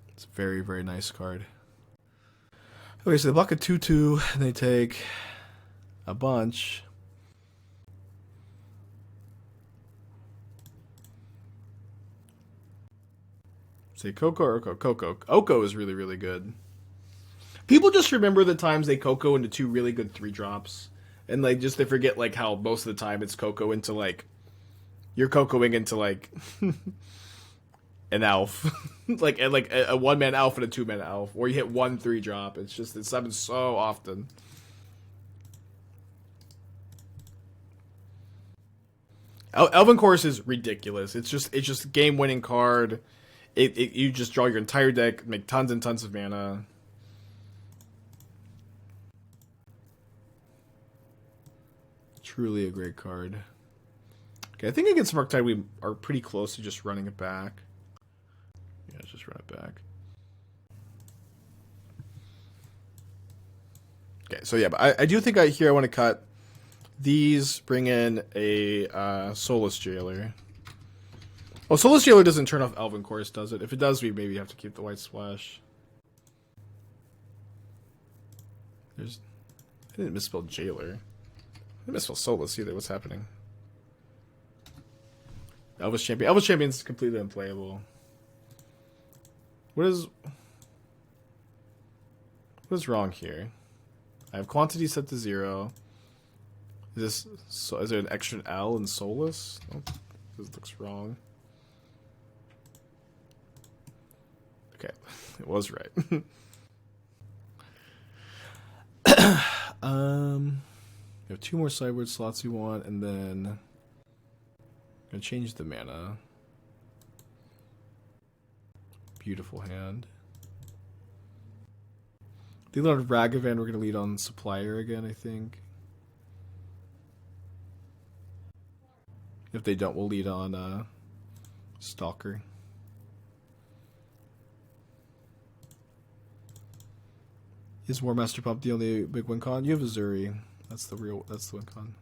It's a very, very nice card. Okay, so they block a 2/2 and they take a bunch. Say Coco or Coco. Oko is really, really good. People just remember the times they Coco into 2 really good 3-drops. And they forget like how most of the time it's Coco into like you're Cocoing into like an elf. like a 1-man elf and a 2-man elf. Or you hit 1 3-drop. It's happens so often. Elven Chorus is ridiculous. It's just game winning card. You just draw your entire deck, make tons and tons of mana. Truly a great card. Okay, I think against Murktide we are pretty close to just running it back. Yeah, let's just run it back. Okay, so yeah, but I do think I want to cut these, bring in a Soulless Jailer. Oh, Soulless Jailer doesn't turn off Elven Chorus, does it? If it does, we maybe have to keep the White Splash. I didn't misspell Jailer. I didn't misspell Soulless either. What's happening? Elvish Champion. Elvish Champion's completely unplayable. What is wrong here? I have quantity set to 0. Is there an extra L in Soulless? Oh, this looks wrong. Okay, it was right. You have 2 more sideboard slots you want, and then I'm gonna change the mana. Beautiful hand. They lead on Ragavan. We're gonna lead on Supplier again, I think. If they don't, we'll lead on Stalker. Is War Master Pop the only big win con? You have Azuri. That's the win con.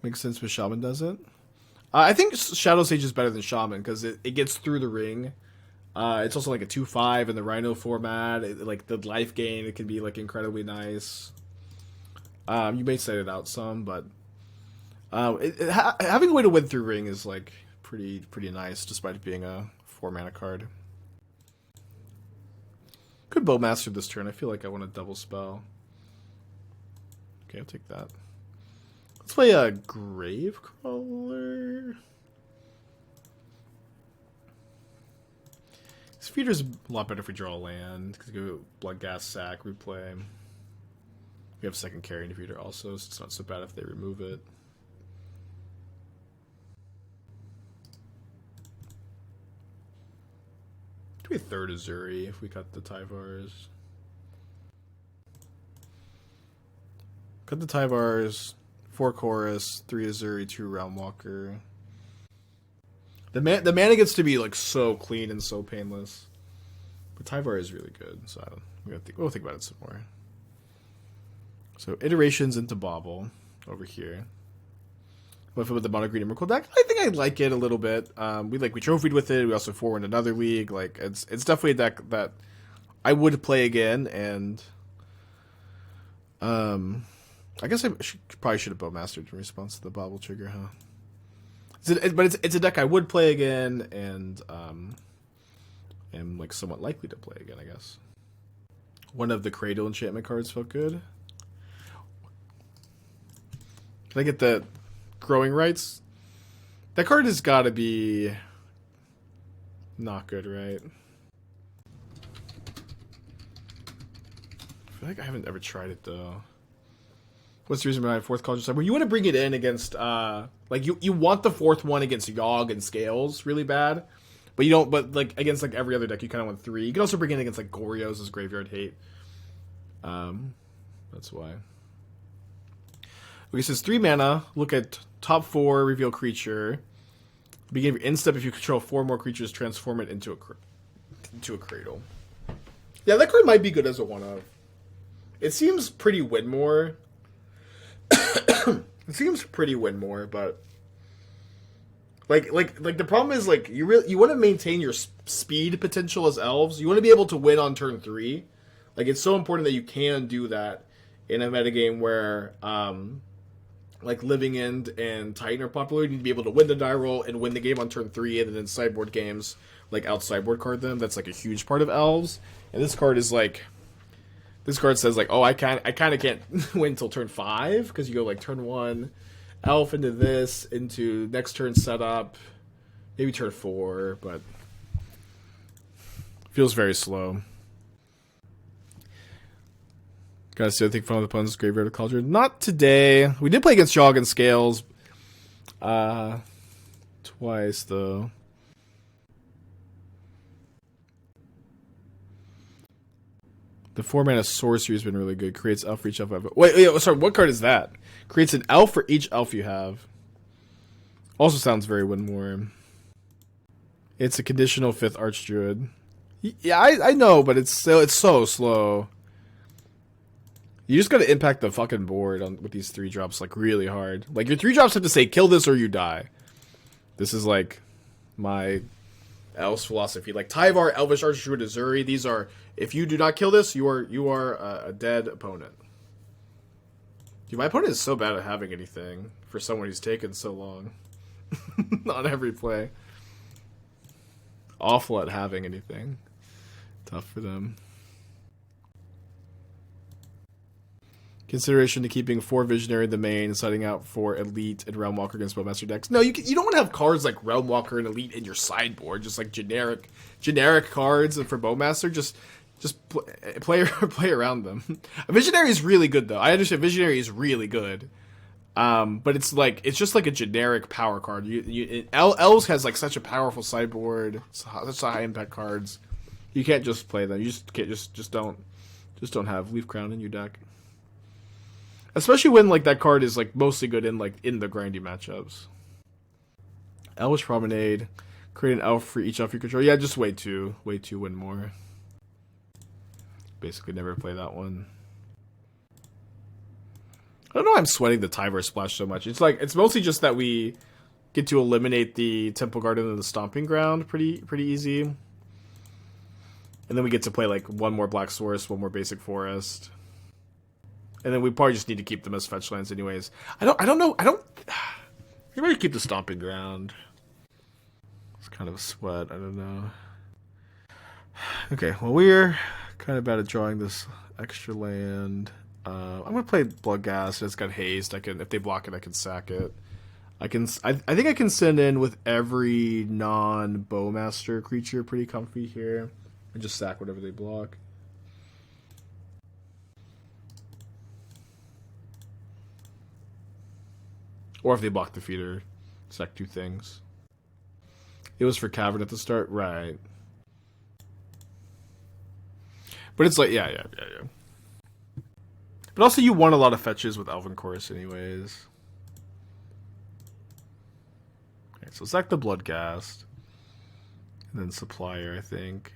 Makes sense, but Shaman doesn't. I think Shadow Sage is better than Shaman because it gets through the ring. It's also like a 2/5 in the Rhino format. Like the life gain, it can be like incredibly nice. You may set it out some, but having a way to win through ring is like pretty nice, despite it being a 4-mana card. Could Bowmaster this turn. I feel like I want a double spell. Okay, I'll take that. Let's play a Gravecrawler. This feeder's a lot better if we draw a land, because we go Bloodghast, sack, replay. We have a second Carrion Feeder also, so it's not so bad if they remove it. Do we a third Azuri if we cut the Tyvars? Cut the Tyvars, 4 Chorus, 3 Azuri, 2 Realmwalker. The mana gets to be like so clean and so painless. But Tyvar is really good, so we'll think about it some more. So iterations into Bauble over here. With the mono green Emerald deck, I think I like it a little bit. We trophied with it. We also forward another league. Like it's definitely a deck that I would play again. And I guess I probably should have Bowmastered in response to the Bauble trigger, huh? But it's a deck I would play again, and am like somewhat likely to play again, I guess. One of the Cradle enchantment cards felt good. Can I get the Growing Rights? That card has got to be not good, right? I feel like I haven't ever tried it though. What's the reason behind 4th Cauldron? Well, you want to bring it in against like you want the 4th one against Yogg and Scales really bad, but you don't. But like against like every other deck, you kind of want 3. You can also bring it in against like Goryo's as Graveyard Hate. That's why. Okay, so it's 3 mana. Look at top 4, reveal creature. Begin your end step. If you control 4 more creatures, transform it into a Cradle. Yeah, that card might be good as a 1-of. It seems pretty win more. It seems pretty win more, but like the problem is like you want to maintain your speed potential as elves. You want to be able to win on turn 3. Like it's so important that you can do that in a metagame where like Living End and Titan are popular. You need to be able to win the die roll and win the game on turn 3, and then in sideboard games like out sideboard card them. That's like a huge part of elves. And this card is like. This card says like, oh, I kind of can't win until turn 5 because you go like turn 1, elf into this, into next turn setup, maybe turn 4, but feels very slow. Guys, so I think fun with opponents Graveyard of Cauldron. Not today. We did play against Yogg and Scales twice though. The 4-mana sorcery has been really good. Creates elf for each elf. Wait, sorry, what card is that? Creates an elf for each elf you have. Also sounds very Windworm. It's a conditional 5th Archdruid. Yeah, I know, but it's so slow. You just gotta impact the fucking board with these 3 drops like really hard. Like your 3 drops have to say kill this or you die. This is like my Elves philosophy. Like Tyvar, Elvish Archdruid, Azuri. These are, if you do not kill this, you are a dead opponent. Dude, my opponent is so bad at having anything for someone who's taken so long on every play. Awful at having anything. Tough for them. Consideration to keeping 4 Visionary in the main and setting out for Elite and Realmwalker against Bowmaster decks. No, you don't want to have cards like Realmwalker and Elite in your sideboard. Just like generic cards for Bowmaster. Just play around them. A Visionary is really good though. I understand Visionary is really good. But it's just like a generic power card. Elves has like such a powerful sideboard, such high impact cards. You can't just play them. You just can't just don't. Just don't have Leaf Crown in your deck. Especially when like that card is like mostly good in the grindy matchups. Elvish Promenade. Create an elf for each elf you control. Yeah, just wait two, win more. Basically never play that one. I don't know why I'm sweating the Tyvar Splash so much. It's mostly just that we get to eliminate the Temple Garden and the Stomping Ground pretty easy. And then we get to play like one more Black Source, one more Basic Forest. And then we probably just need to keep them as fetch lands anyways. I don't know. You might keep the Stomping Ground. It's kind of a sweat. I don't know. Okay, well we're kind of bad at drawing this extra land. I'm gonna play Bloodghast. It's got haste. If they block it, I can sack it. I think I can send in with every non-Bowmaster creature pretty comfy here, and just sack whatever they block. Or if they block the feeder, sack 2 things. It was for Cavern at the start, right? But it's like, yeah. But also, you won a lot of fetches with Elven Chorus, anyways. Okay, so sack the Bloodghast, and then Supplier, I think.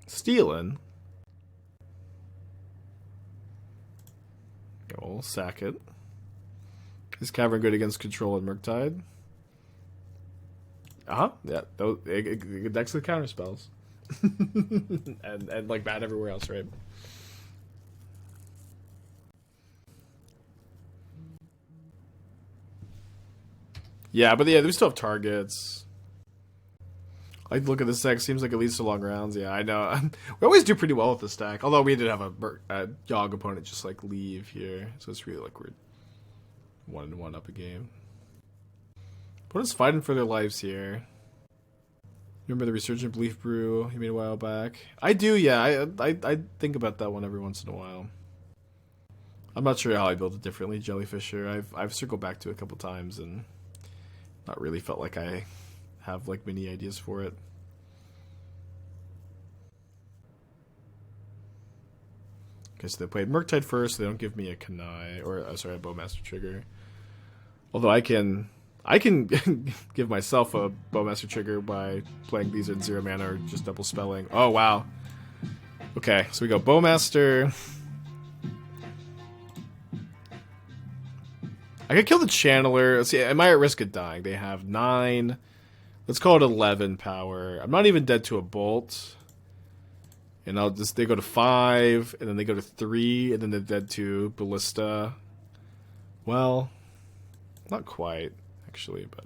Stealing. We'll sack it. Is Cavern good against Control and Murktide? Yeah. It decks with counter spells. and like bad everywhere else, right? Yeah, but yeah, we still have targets. I look at this deck, seems like it leads to long rounds. Yeah, I know. We always do pretty well with this deck. Although we did have a Yogg opponent just like leave here. So it's really like we're 1-1 up a game. Opponent's fighting for their lives here. Remember the Resurgent Belief Brew he made a while back? I do, yeah. I think about that one every once in a while. I'm not sure how I build it differently, Jellyfisher. I've circled back to it a couple times and not really felt like I have like many ideas for it. Okay, so they played Murktide first, so they don't give me a Kanai, or sorry, a Bowmaster trigger. Although I can give myself a Bowmaster trigger by playing these in 0 mana or just double spelling. Oh wow. Okay, so we go Bowmaster. I could kill the Channeler. Let's see, am I at risk of dying? They have 9. Let's call it 11 power. I'm not even dead to a bolt. And they go to 5, and then they go to 3, and then they're dead to Ballista. Well, not quite, actually, but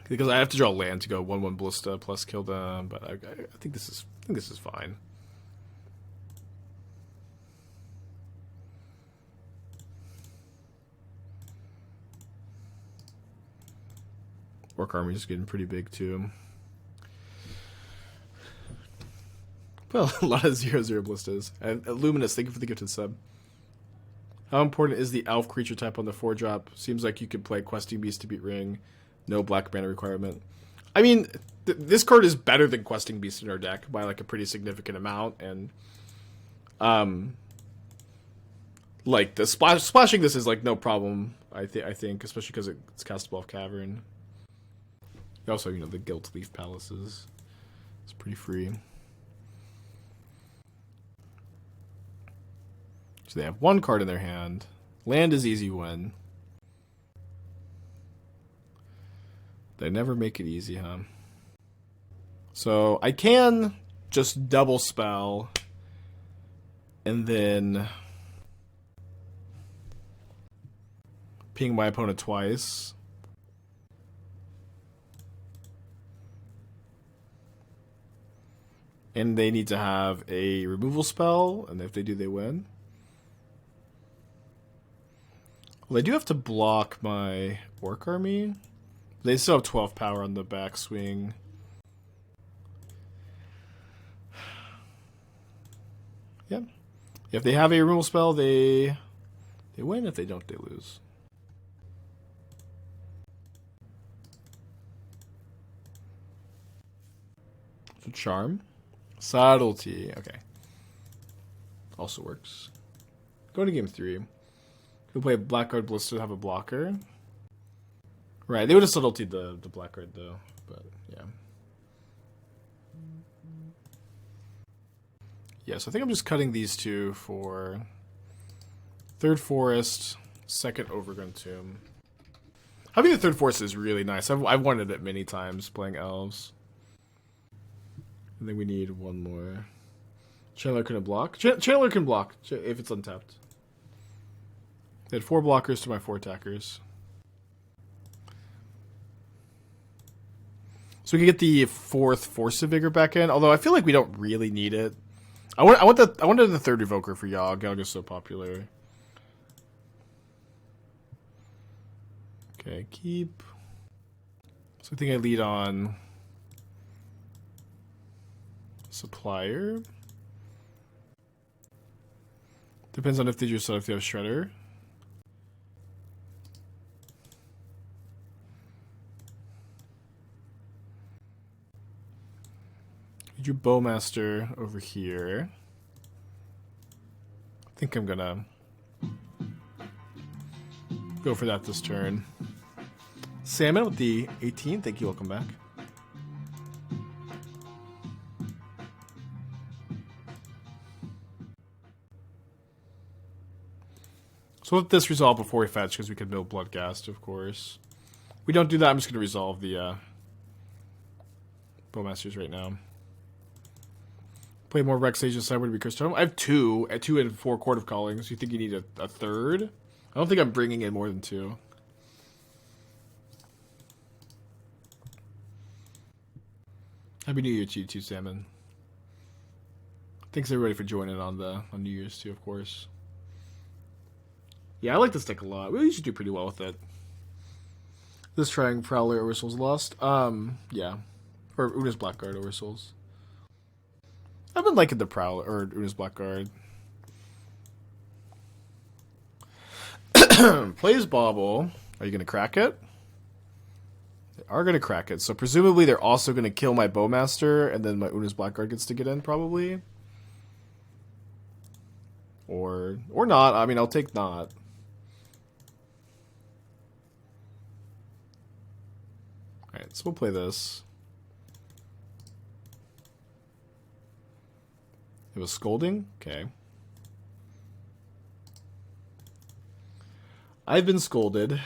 because I have to draw land to go 1/1 Ballista plus kill them, but I think this is fine. Orc army is getting pretty big too. Well, a lot of 0/0 Ballistas. And Luminous, thank you for the gifted sub. How important is the elf creature type on the 4-drop? Seems like you could play Questing Beast to beat Ring. No black mana requirement. I mean, this card is better than Questing Beast in our deck by like a pretty significant amount, and like the splashing this is like no problem. I think, especially because it's castable off Cavern. Also, the Gilt Leaf Palaces. It's pretty free. So they have 1 card in their hand. Land is easy win. They never make it easy, huh? So I can just double spell and then ping my opponent twice. And they need to have a removal spell, and if they do, they win. Well, they do have to block my Orc army. They still have 12 power on the backswing. Yeah. If they have a removal spell, they win. If they don't, they lose. So charm. Subtlety. Okay. Also works. Go to game 3. We'll play Blackguard Ballista to have a blocker. Right, they would have subtletied the Blackguard though, but yeah. Yeah, so I think I'm just cutting these two for third forest, second overgrown tomb. Having the third forest is really nice. I've wanted it many times playing elves. And then we need one more. Chandler can block. Chandler can block if it's untapped. They had 4 blockers to my 4 attackers. So we can get the 4th Force of Vigor back in. Although I feel like we don't really need it. I wanted the 3rd Evoker for Yogg. Yogg is so popular. Okay, keep. So I think I lead on Supplier. Depends on if they just if they have Shredder. You Bowmaster over here. I think I'm gonna go for that this turn. Salmon with the 18. Thank you. Welcome back. So let this resolve before we fetch, because we could mill Bloodghast, of course. We don't do that. I'm just going to resolve the Bowmasters right now. Play more Rex Agent Sideboard to be Cursed Home. I have 2 at 2 and 4 Court of Callings. You think you need a 3rd? I don't think I'm bringing in more than 2. Happy New Year to you too, Salmon. Thanks everybody for joining on New Year's too, of course. Yeah, I like this deck a lot. We should do pretty well with it. This trying Prowler over Souls Lost. Yeah. Or Oona's Blackguard over Souls. I've been liking the Prowler or Oona's Blackguard. Plays Bauble. Are you gonna crack it? They are gonna crack it. So presumably they're also gonna kill my Bowmaster, and then my Oona's Blackguard gets to get in, probably. Or not. I mean, I'll take not. Alright, so we'll play this. It was Scolding? Okay. I've been scolded.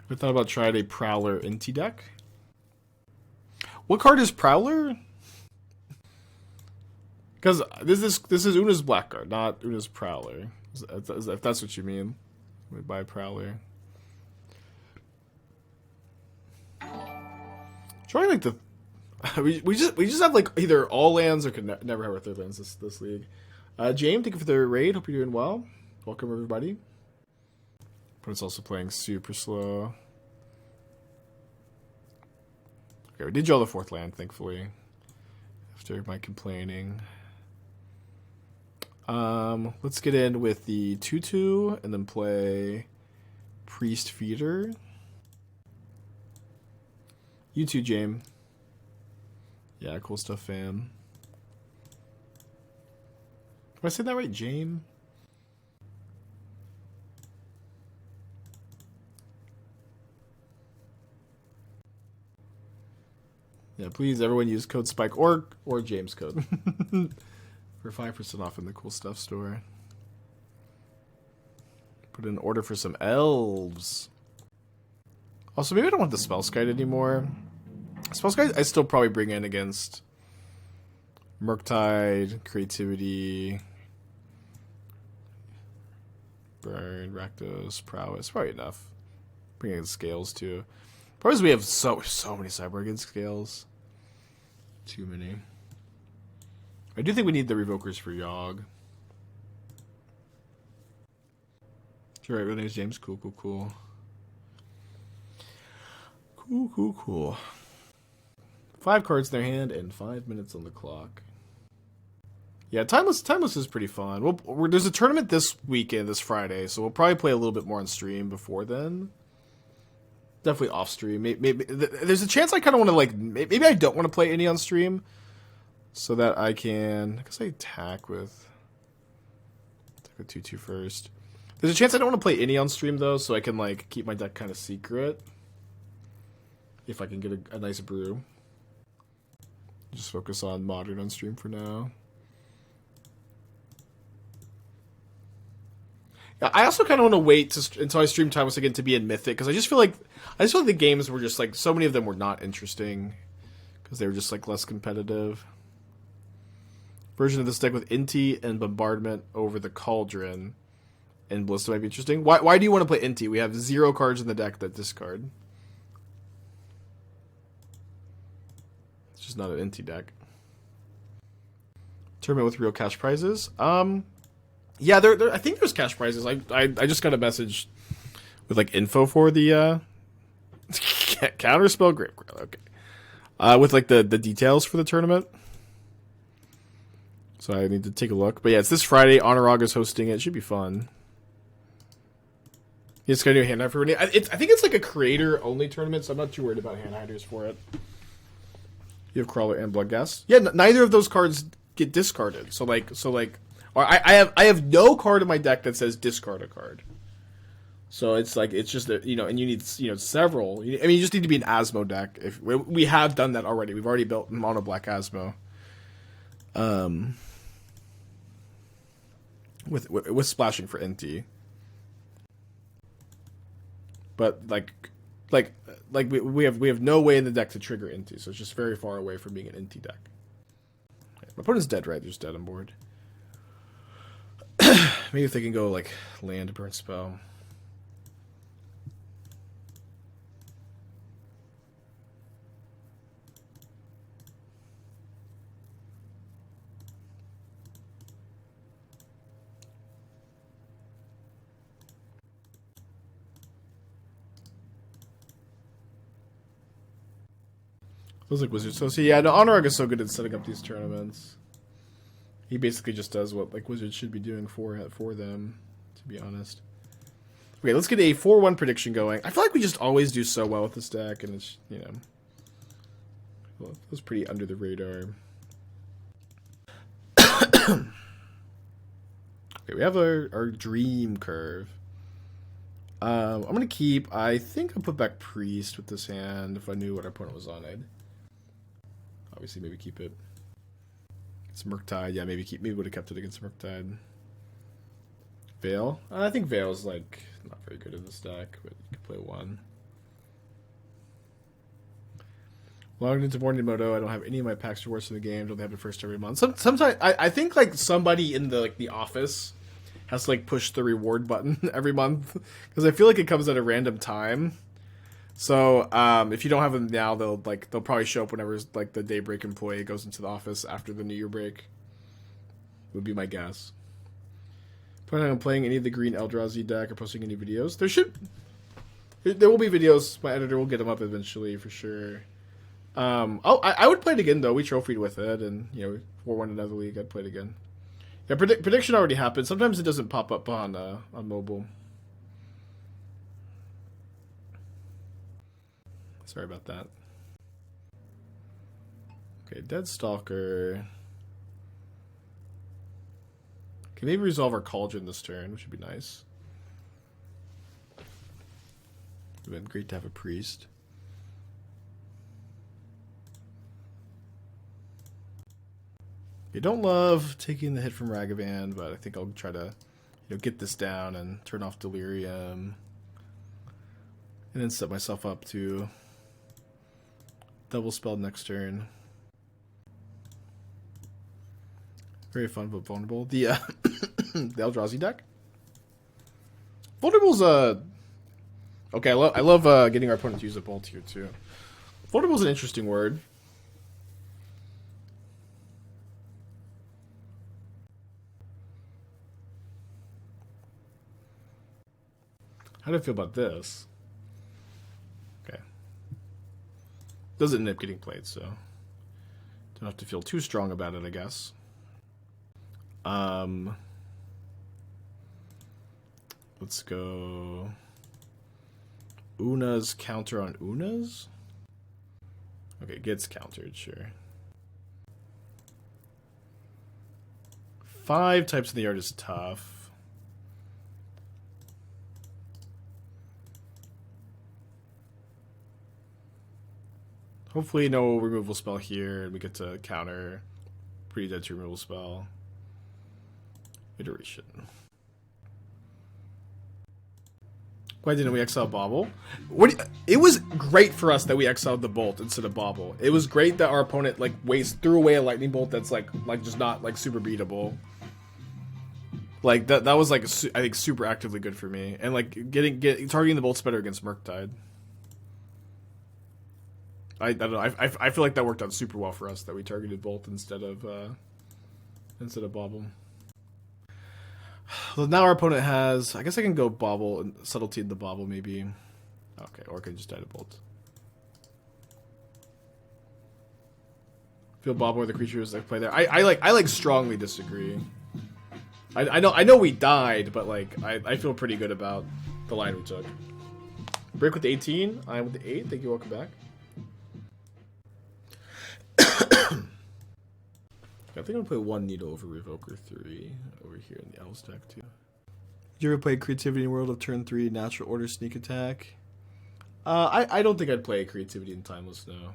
I thought about trying a Prowler Inti deck. What card is Prowler? Because this is Oona's Blackguard, not Oona's Prowler. If that's what you mean. We buy Prowler. Trying like the we just have like either all lands or could never have our 3rd lands this league. James, thank you for the raid. Hope you're doing well. Welcome everybody. But it's also playing super slow. Okay, we did draw the 4th land, thankfully. After my complaining. Let's get in with the 2/2 and then play Priest Feeder. You too, James. Yeah, cool stuff, fam. Did I say that right, James? Yeah, please, everyone use code SPIKE or James code for 5% off in the cool stuff store. Put in an order for some elves. Also, maybe I don't want the Spellskite anymore. Spellskite I still probably bring in against Murktide, Creativity, Burn, Rakdos, Prowess. Probably enough. Bring in Scales too. Probably we have so many cyborg against Scales. Too many. I do think we need the Revokers for Yogg. Sure, right, my name's James. Cool. Cool. 5 cards in their hand and 5 minutes on the clock. Yeah, Timeless is pretty fun. There's a tournament this weekend, this Friday, so we'll probably play a little bit more on stream before then. Definitely off stream. Maybe there's a chance I kind of want to like. Maybe I don't want to play any on stream, so that I can. I guess I attack with 2/2 first. There's a chance I don't want to play any on stream though, so I can like keep my deck kind of secret. If I can get a nice brew. Just focus on Modern on stream for now. Yeah, I also kind of want to wait until I stream Timeless again to be in Mythic, because I just feel like the games were just like, so many of them were not interesting because they were just like less competitive. Version of this deck with Inti and Bombardment over the Cauldron and Ballista might be interesting. Why do you want to play Inti? We have 0 cards in the deck that discard. It's just not an Inti deck. Tournament with real cash prizes. Yeah, there. I think there's cash prizes. I just got a message with like info for the counterspell Gravecrawler. Okay, with like the details for the tournament. So I need to take a look. But yeah, it's this Friday. Honoraga's hosting it. It should be fun. It's got a new hand hide for Renee. I think it's like a creator only tournament, so I'm not too worried about hand hiders for it. You have Crawler and Bloodghast. Yeah, neither of those cards get discarded. So like. I have no card in my deck that says discard a card. So it's like, it's just that, and you need, several. I mean, you just need to be an Asmo deck. If we have done that already. We've already built mono black Asmo. With splashing for NT. But we have no way in the deck to trigger NT, so it's just very far away from being an NT deck. Okay, my opponent's dead, right? There's dead on board. Maybe if they can go like land burn spell. Feels like Wizards. So yeah, no, Honorag is so good at setting up these tournaments. He basically just does what like Wizards should be doing for them, to be honest. Okay, let's get a 4-1 prediction going. I feel like we just always do so well with this deck, and it's, well, it was pretty under the radar. Okay, we have our Dream Curve. I'm going to keep, I think I'll put back Priest with this hand. If I knew what our opponent was on, I'd obviously maybe keep it. Murktide, yeah, maybe would have kept it against Murktide. Veil, I think Veil's like not very good in this deck, but you can play one. Logged into Morning Moto. I don't have any of my packs rewards in the game. Don't have it first every month. Sometimes I think like somebody in the office has to like push the reward button every month, because I feel like it comes at a random time. So if you don't have them now, they'll probably show up whenever like the Daybreak employee goes into the office after the New Year break. Would be my guess. Planning on playing any of the green Eldrazi deck or posting any videos? There will be videos. My editor will get them up eventually for sure. I would play it again though. We trophied with it, and 4-1 another league. I'd play it again. Yeah, prediction already happened. Sometimes it doesn't pop up on mobile. Sorry about that. Okay, Dead Stalker. Okay, maybe resolve our Cauldron this turn, which would be nice. It would have been great to have a Priest. I don't love taking the hit from Ragavan, but I think I'll try to get this down and turn off Delirium. And then set myself up to double spell next turn. Very fun but vulnerable. The the Eldrazi deck. Vulnerable's okay. I love getting our opponent to use a bolt here too. Vulnerable's an interesting word. How do I feel about this? Okay. Doesn't end up getting played, so don't have to feel too strong about it, I guess. Let's go. Oona's counter on Oona's? Okay, gets countered, sure. 5 types in the yard is tough. Hopefully no removal spell here, and we get to counter pretty dead to removal spell. Iteration. Why didn't we exile Bauble? It was great for us that we exiled the Bolt instead of Bauble. It was great that our opponent like threw away a lightning bolt that's like just not like super beatable. Like that was like I think super actively good for me, and like targeting the bolts better against Murktide. I don't know. I feel like that worked out super well for us that we targeted Bolt instead of Bauble. Well, now our opponent has... I guess I can go Bauble and Subtlety in the Bauble, maybe. Okay, or I can just die to Bolt. Feel Bauble where the creatures like play there. I like strongly disagree. I know we died, but like I feel pretty good about the line we took. Break with the 18. I'm with the 8. Thank you. Welcome back. I think I'm gonna play 1 Needle over Revoker 3 over here in the Elves deck too. Did you ever play Creativity in World of Turn 3 Natural Order Sneak Attack? I don't think I'd play Creativity in Timeless, no.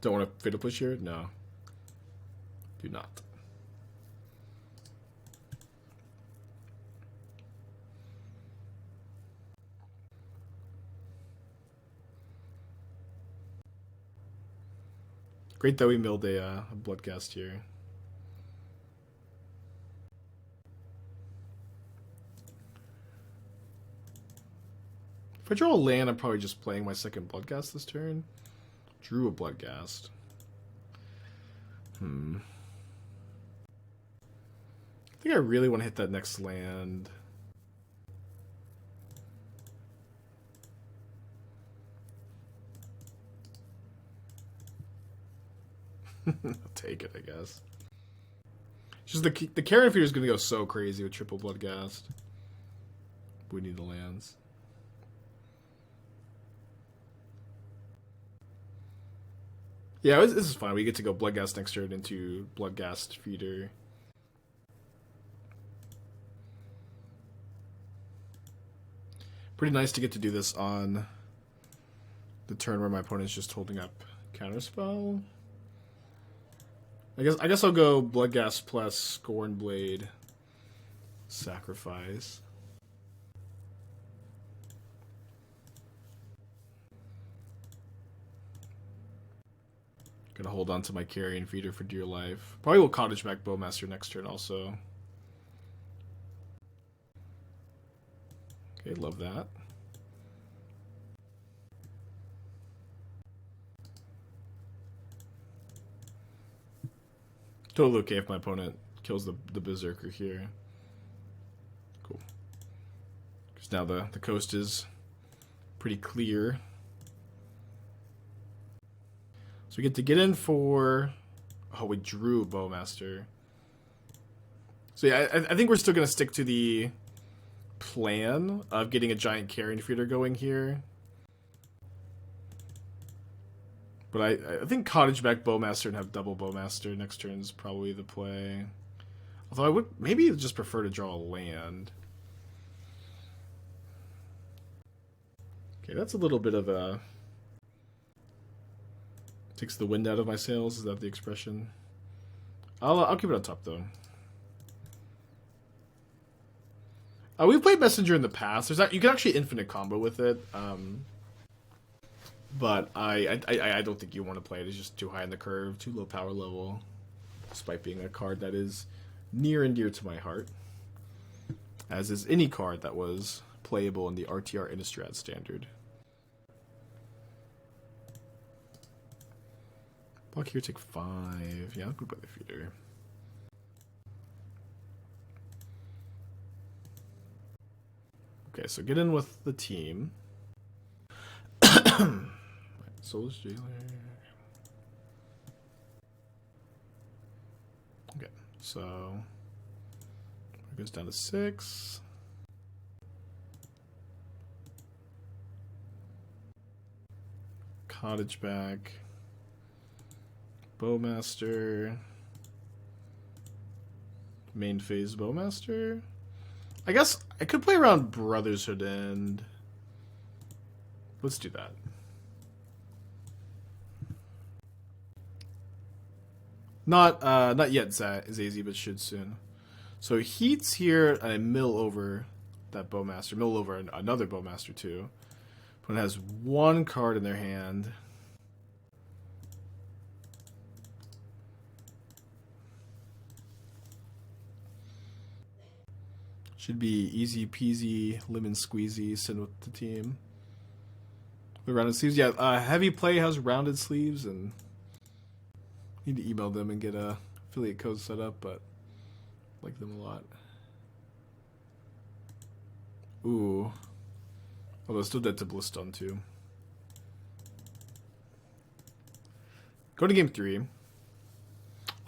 Don't want to Fatal Push here? No. Do not. Great that we milled a Bloodghast here. If I draw a land, I'm probably just playing my second Bloodghast this turn. Drew a Bloodghast. I think I really want to hit that next land. I'll take it, I guess. Just the Carrion Feeder is going to go so crazy with triple Bloodghast. We need the lands. Yeah, this is fine. We get to go Bloodghast next turn into Bloodghast Feeder. Pretty nice to get to do this on the turn where my opponent's just holding up Counterspell. I guess I'll go Bloodghast plus Scorn-Blade Sacrifice. Gonna hold on to my Carrion Feeder for dear life. Probably will Cottage back Bowmaster next turn also. Okay, love that. Totally okay if my opponent kills the Berserker here. Cool. Because now the coast is pretty clear. So we get in for... Oh, we drew Bowmaster. So yeah, I think we're still going to stick to the plan of getting a giant Carrion Feeder going here. But I think Cottage back Bowmaster and have double Bowmaster next turn is probably the play. Although I would maybe just prefer to draw a land. Okay, that's a little bit of a... Takes the wind out of my sails, is that the expression? I'll keep it on top though. We've played Messenger in the past. You can actually infinite combo with it. But I don't think you want to play it. It's just too high in the curve, too low power level. Despite being a card that is near and dear to my heart. As is any card that was playable in the RTR Innistrad standard. Block here, take 5. Yeah, I'll go by the Feeder. Okay, so get in with the team. Soulless Jailer. Okay, so it goes down to 6. Cottage back. Bowmaster. Main phase Bowmaster. I guess I could play around Brotherhood End. Let's do that. Not yet, Zazie, but should soon. So Heat's here, and I mill over that Bowmaster. Mill over another Bowmaster too. But it has 1 card in their hand. Should be easy peasy, lemon squeezy, send with the team. The rounded sleeves, yeah. Heavy Play has rounded sleeves, and need to email them and get a affiliate code set up, but I like them a lot. Ooh. Although still dead to Bloodstone too. Go to game 3.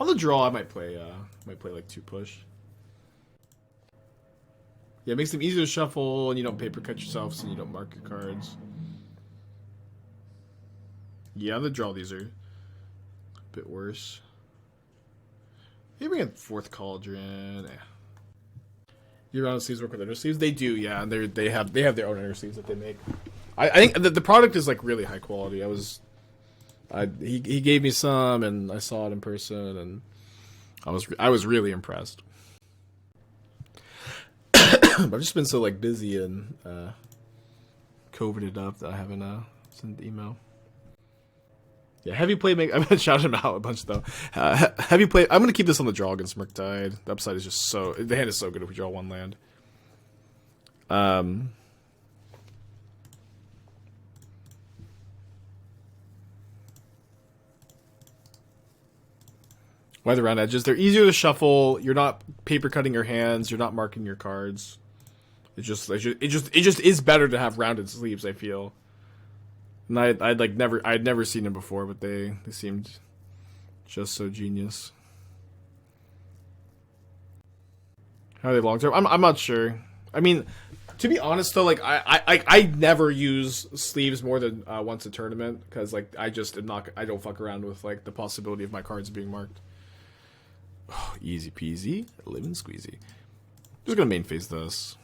On the draw, I might play like 2 push. Yeah, it makes them easier to shuffle, and you don't paper cut yourself, so you don't mark your cards. Yeah, on the draw, these are a bit worse. Maybe bring in 4th Cauldron. Your round sleeves work with inner sleeves. They do, yeah, and they have their own inner sleeves that they make. I think the product is like really high quality. He gave me some, and I saw it in person, and I was really impressed. I've just been so like busy and COVIDed up that I haven't sent the email. Yeah, Heavy Play I'm gonna shout him out a bunch though. Heavy Play. I'm gonna keep this on the draw against Murktide. The upside is just the hand is so good if we draw 1 land. Why the round edges? They're easier to shuffle. You're not paper cutting your hands. You're not marking your cards. It just is better to have rounded sleeves, I feel. And I'd never seen them before, but they seemed just so genius. How are they long term? I'm not sure. I mean, to be honest though, like I never use sleeves more than once a tournament, because like I don't fuck around with like the possibility of my cards being marked. Oh, easy peasy, lemon squeezy. Just gonna main phase this.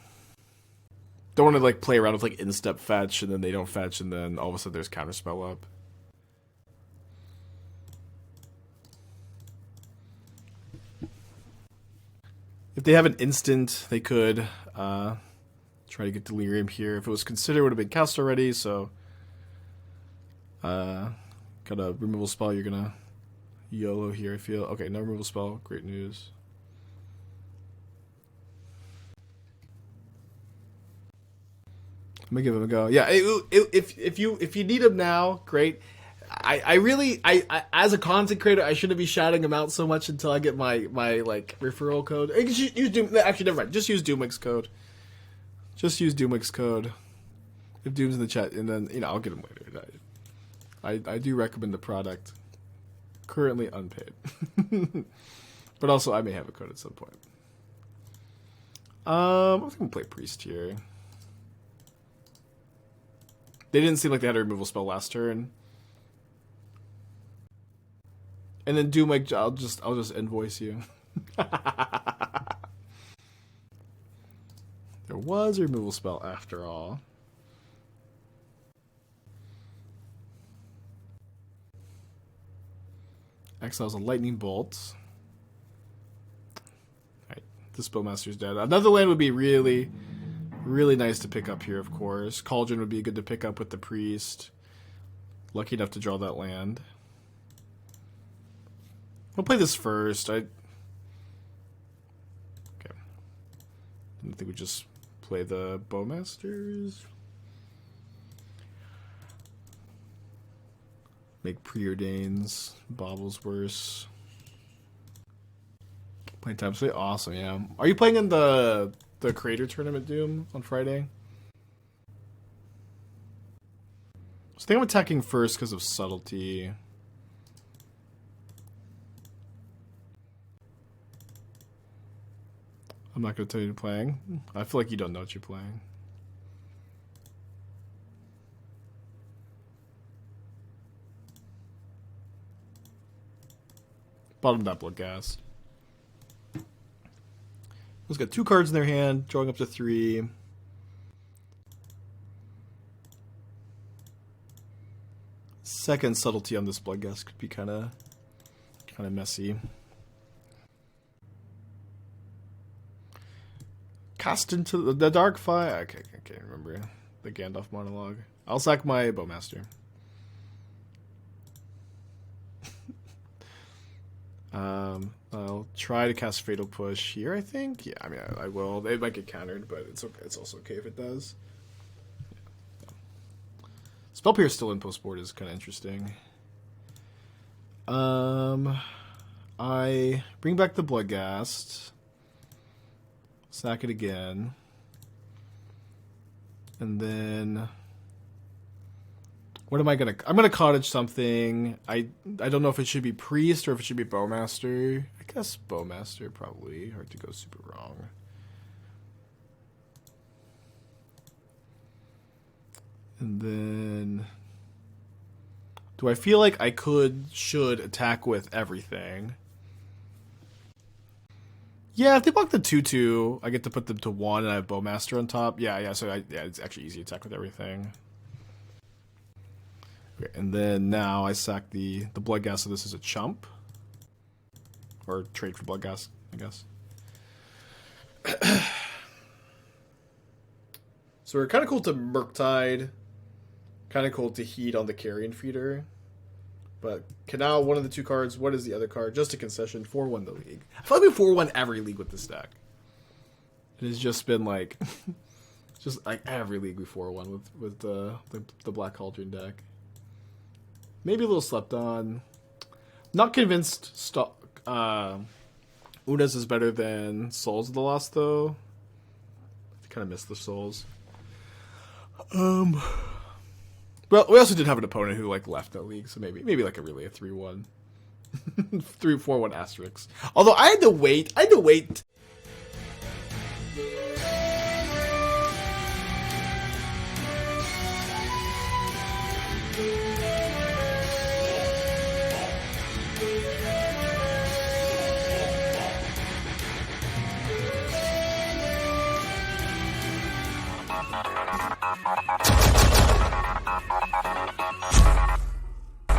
Don't want to like play around with like instep fetch, and then they don't fetch, and then all of a sudden there's counterspell up. If they have an instant, they could try to get Delirium here. If it was considered, it would have been cast already. So, got a removal spell. You're gonna YOLO here, I feel. Okay, no removal spell. Great news. I'm gonna give him a go. Yeah, if you need him now, great. I really as a content creator, I shouldn't be shouting him out so much until I get my like referral code. Use Doom. Actually, never mind. Just use Doomwix code. Just use Doomwix code. If Doom's in the chat, and then I'll get him later. I do recommend the product. Currently unpaid, but also I may have a code at some point. I think I'm gonna play Priest here. They didn't seem like they had a removal spell last turn. And then Doom, like, I'll just invoice you. There was a removal spell after all. Exiles a lightning bolt. Alright, this Bowmaster's dead. Another land would be really nice to pick up here, of course. Cauldron would be good to pick up with the Priest. Lucky enough to draw that land. We'll play this first. Okay. I think we just play the Bowmasters. Make preordains. Baubles worse. Playing time slate. Awesome, yeah. Are you playing in the creator tournament, Doom, on Friday? I was think I'm attacking first because of subtlety. I'm not going to tell you you're playing. I feel like you don't know what you're playing. Bottom that Bloodghast. Who's got 2 cards in their hand, drawing up to 3. Second subtlety on this Bloodghast could be kind of messy. Cast into the Dark Fire. I can't remember the Gandalf monologue. I'll sack my Bowmaster. I'll try to cast Fatal Push here, I think. Yeah, I mean, I will. It might get countered, but it's okay. It's also okay if it does. Yeah. Spell Pierce still in post board is kind of interesting. I bring back the Bloodghast. Sack it again. And then... What am I gonna... I'm gonna Cottage something. I don't know if it should be Priest or if it should be Bowmaster. I guess Bowmaster, probably. Hard to go super wrong. And then... Do I feel like I should attack with everything? Yeah, if they block the 2/2, I get to put them to 1 and I have Bowmaster on top. Yeah, so it's actually easy to attack with everything. Okay, and then now I sack the Bloodghast, so this is a chump. Or trade for Bloodghast, I guess. So we're kind of cool to Murktide. Kind of cool to Heat on the Carrion Feeder. But Canal, one of the 2 cards. What is the other card? Just a concession. 4-1 the league. I feel like we 4-1 every league with this deck. It has just been like... just like every league we 4-1 with the Black Cauldron deck. Maybe a little slept on. Not convinced Oona's is better than Souls of the Lost, though. I kind of miss the Souls. Well, we also did have an opponent who like left that league, so maybe like a 3-1. 3-4-1 asterisk. Although I had to wait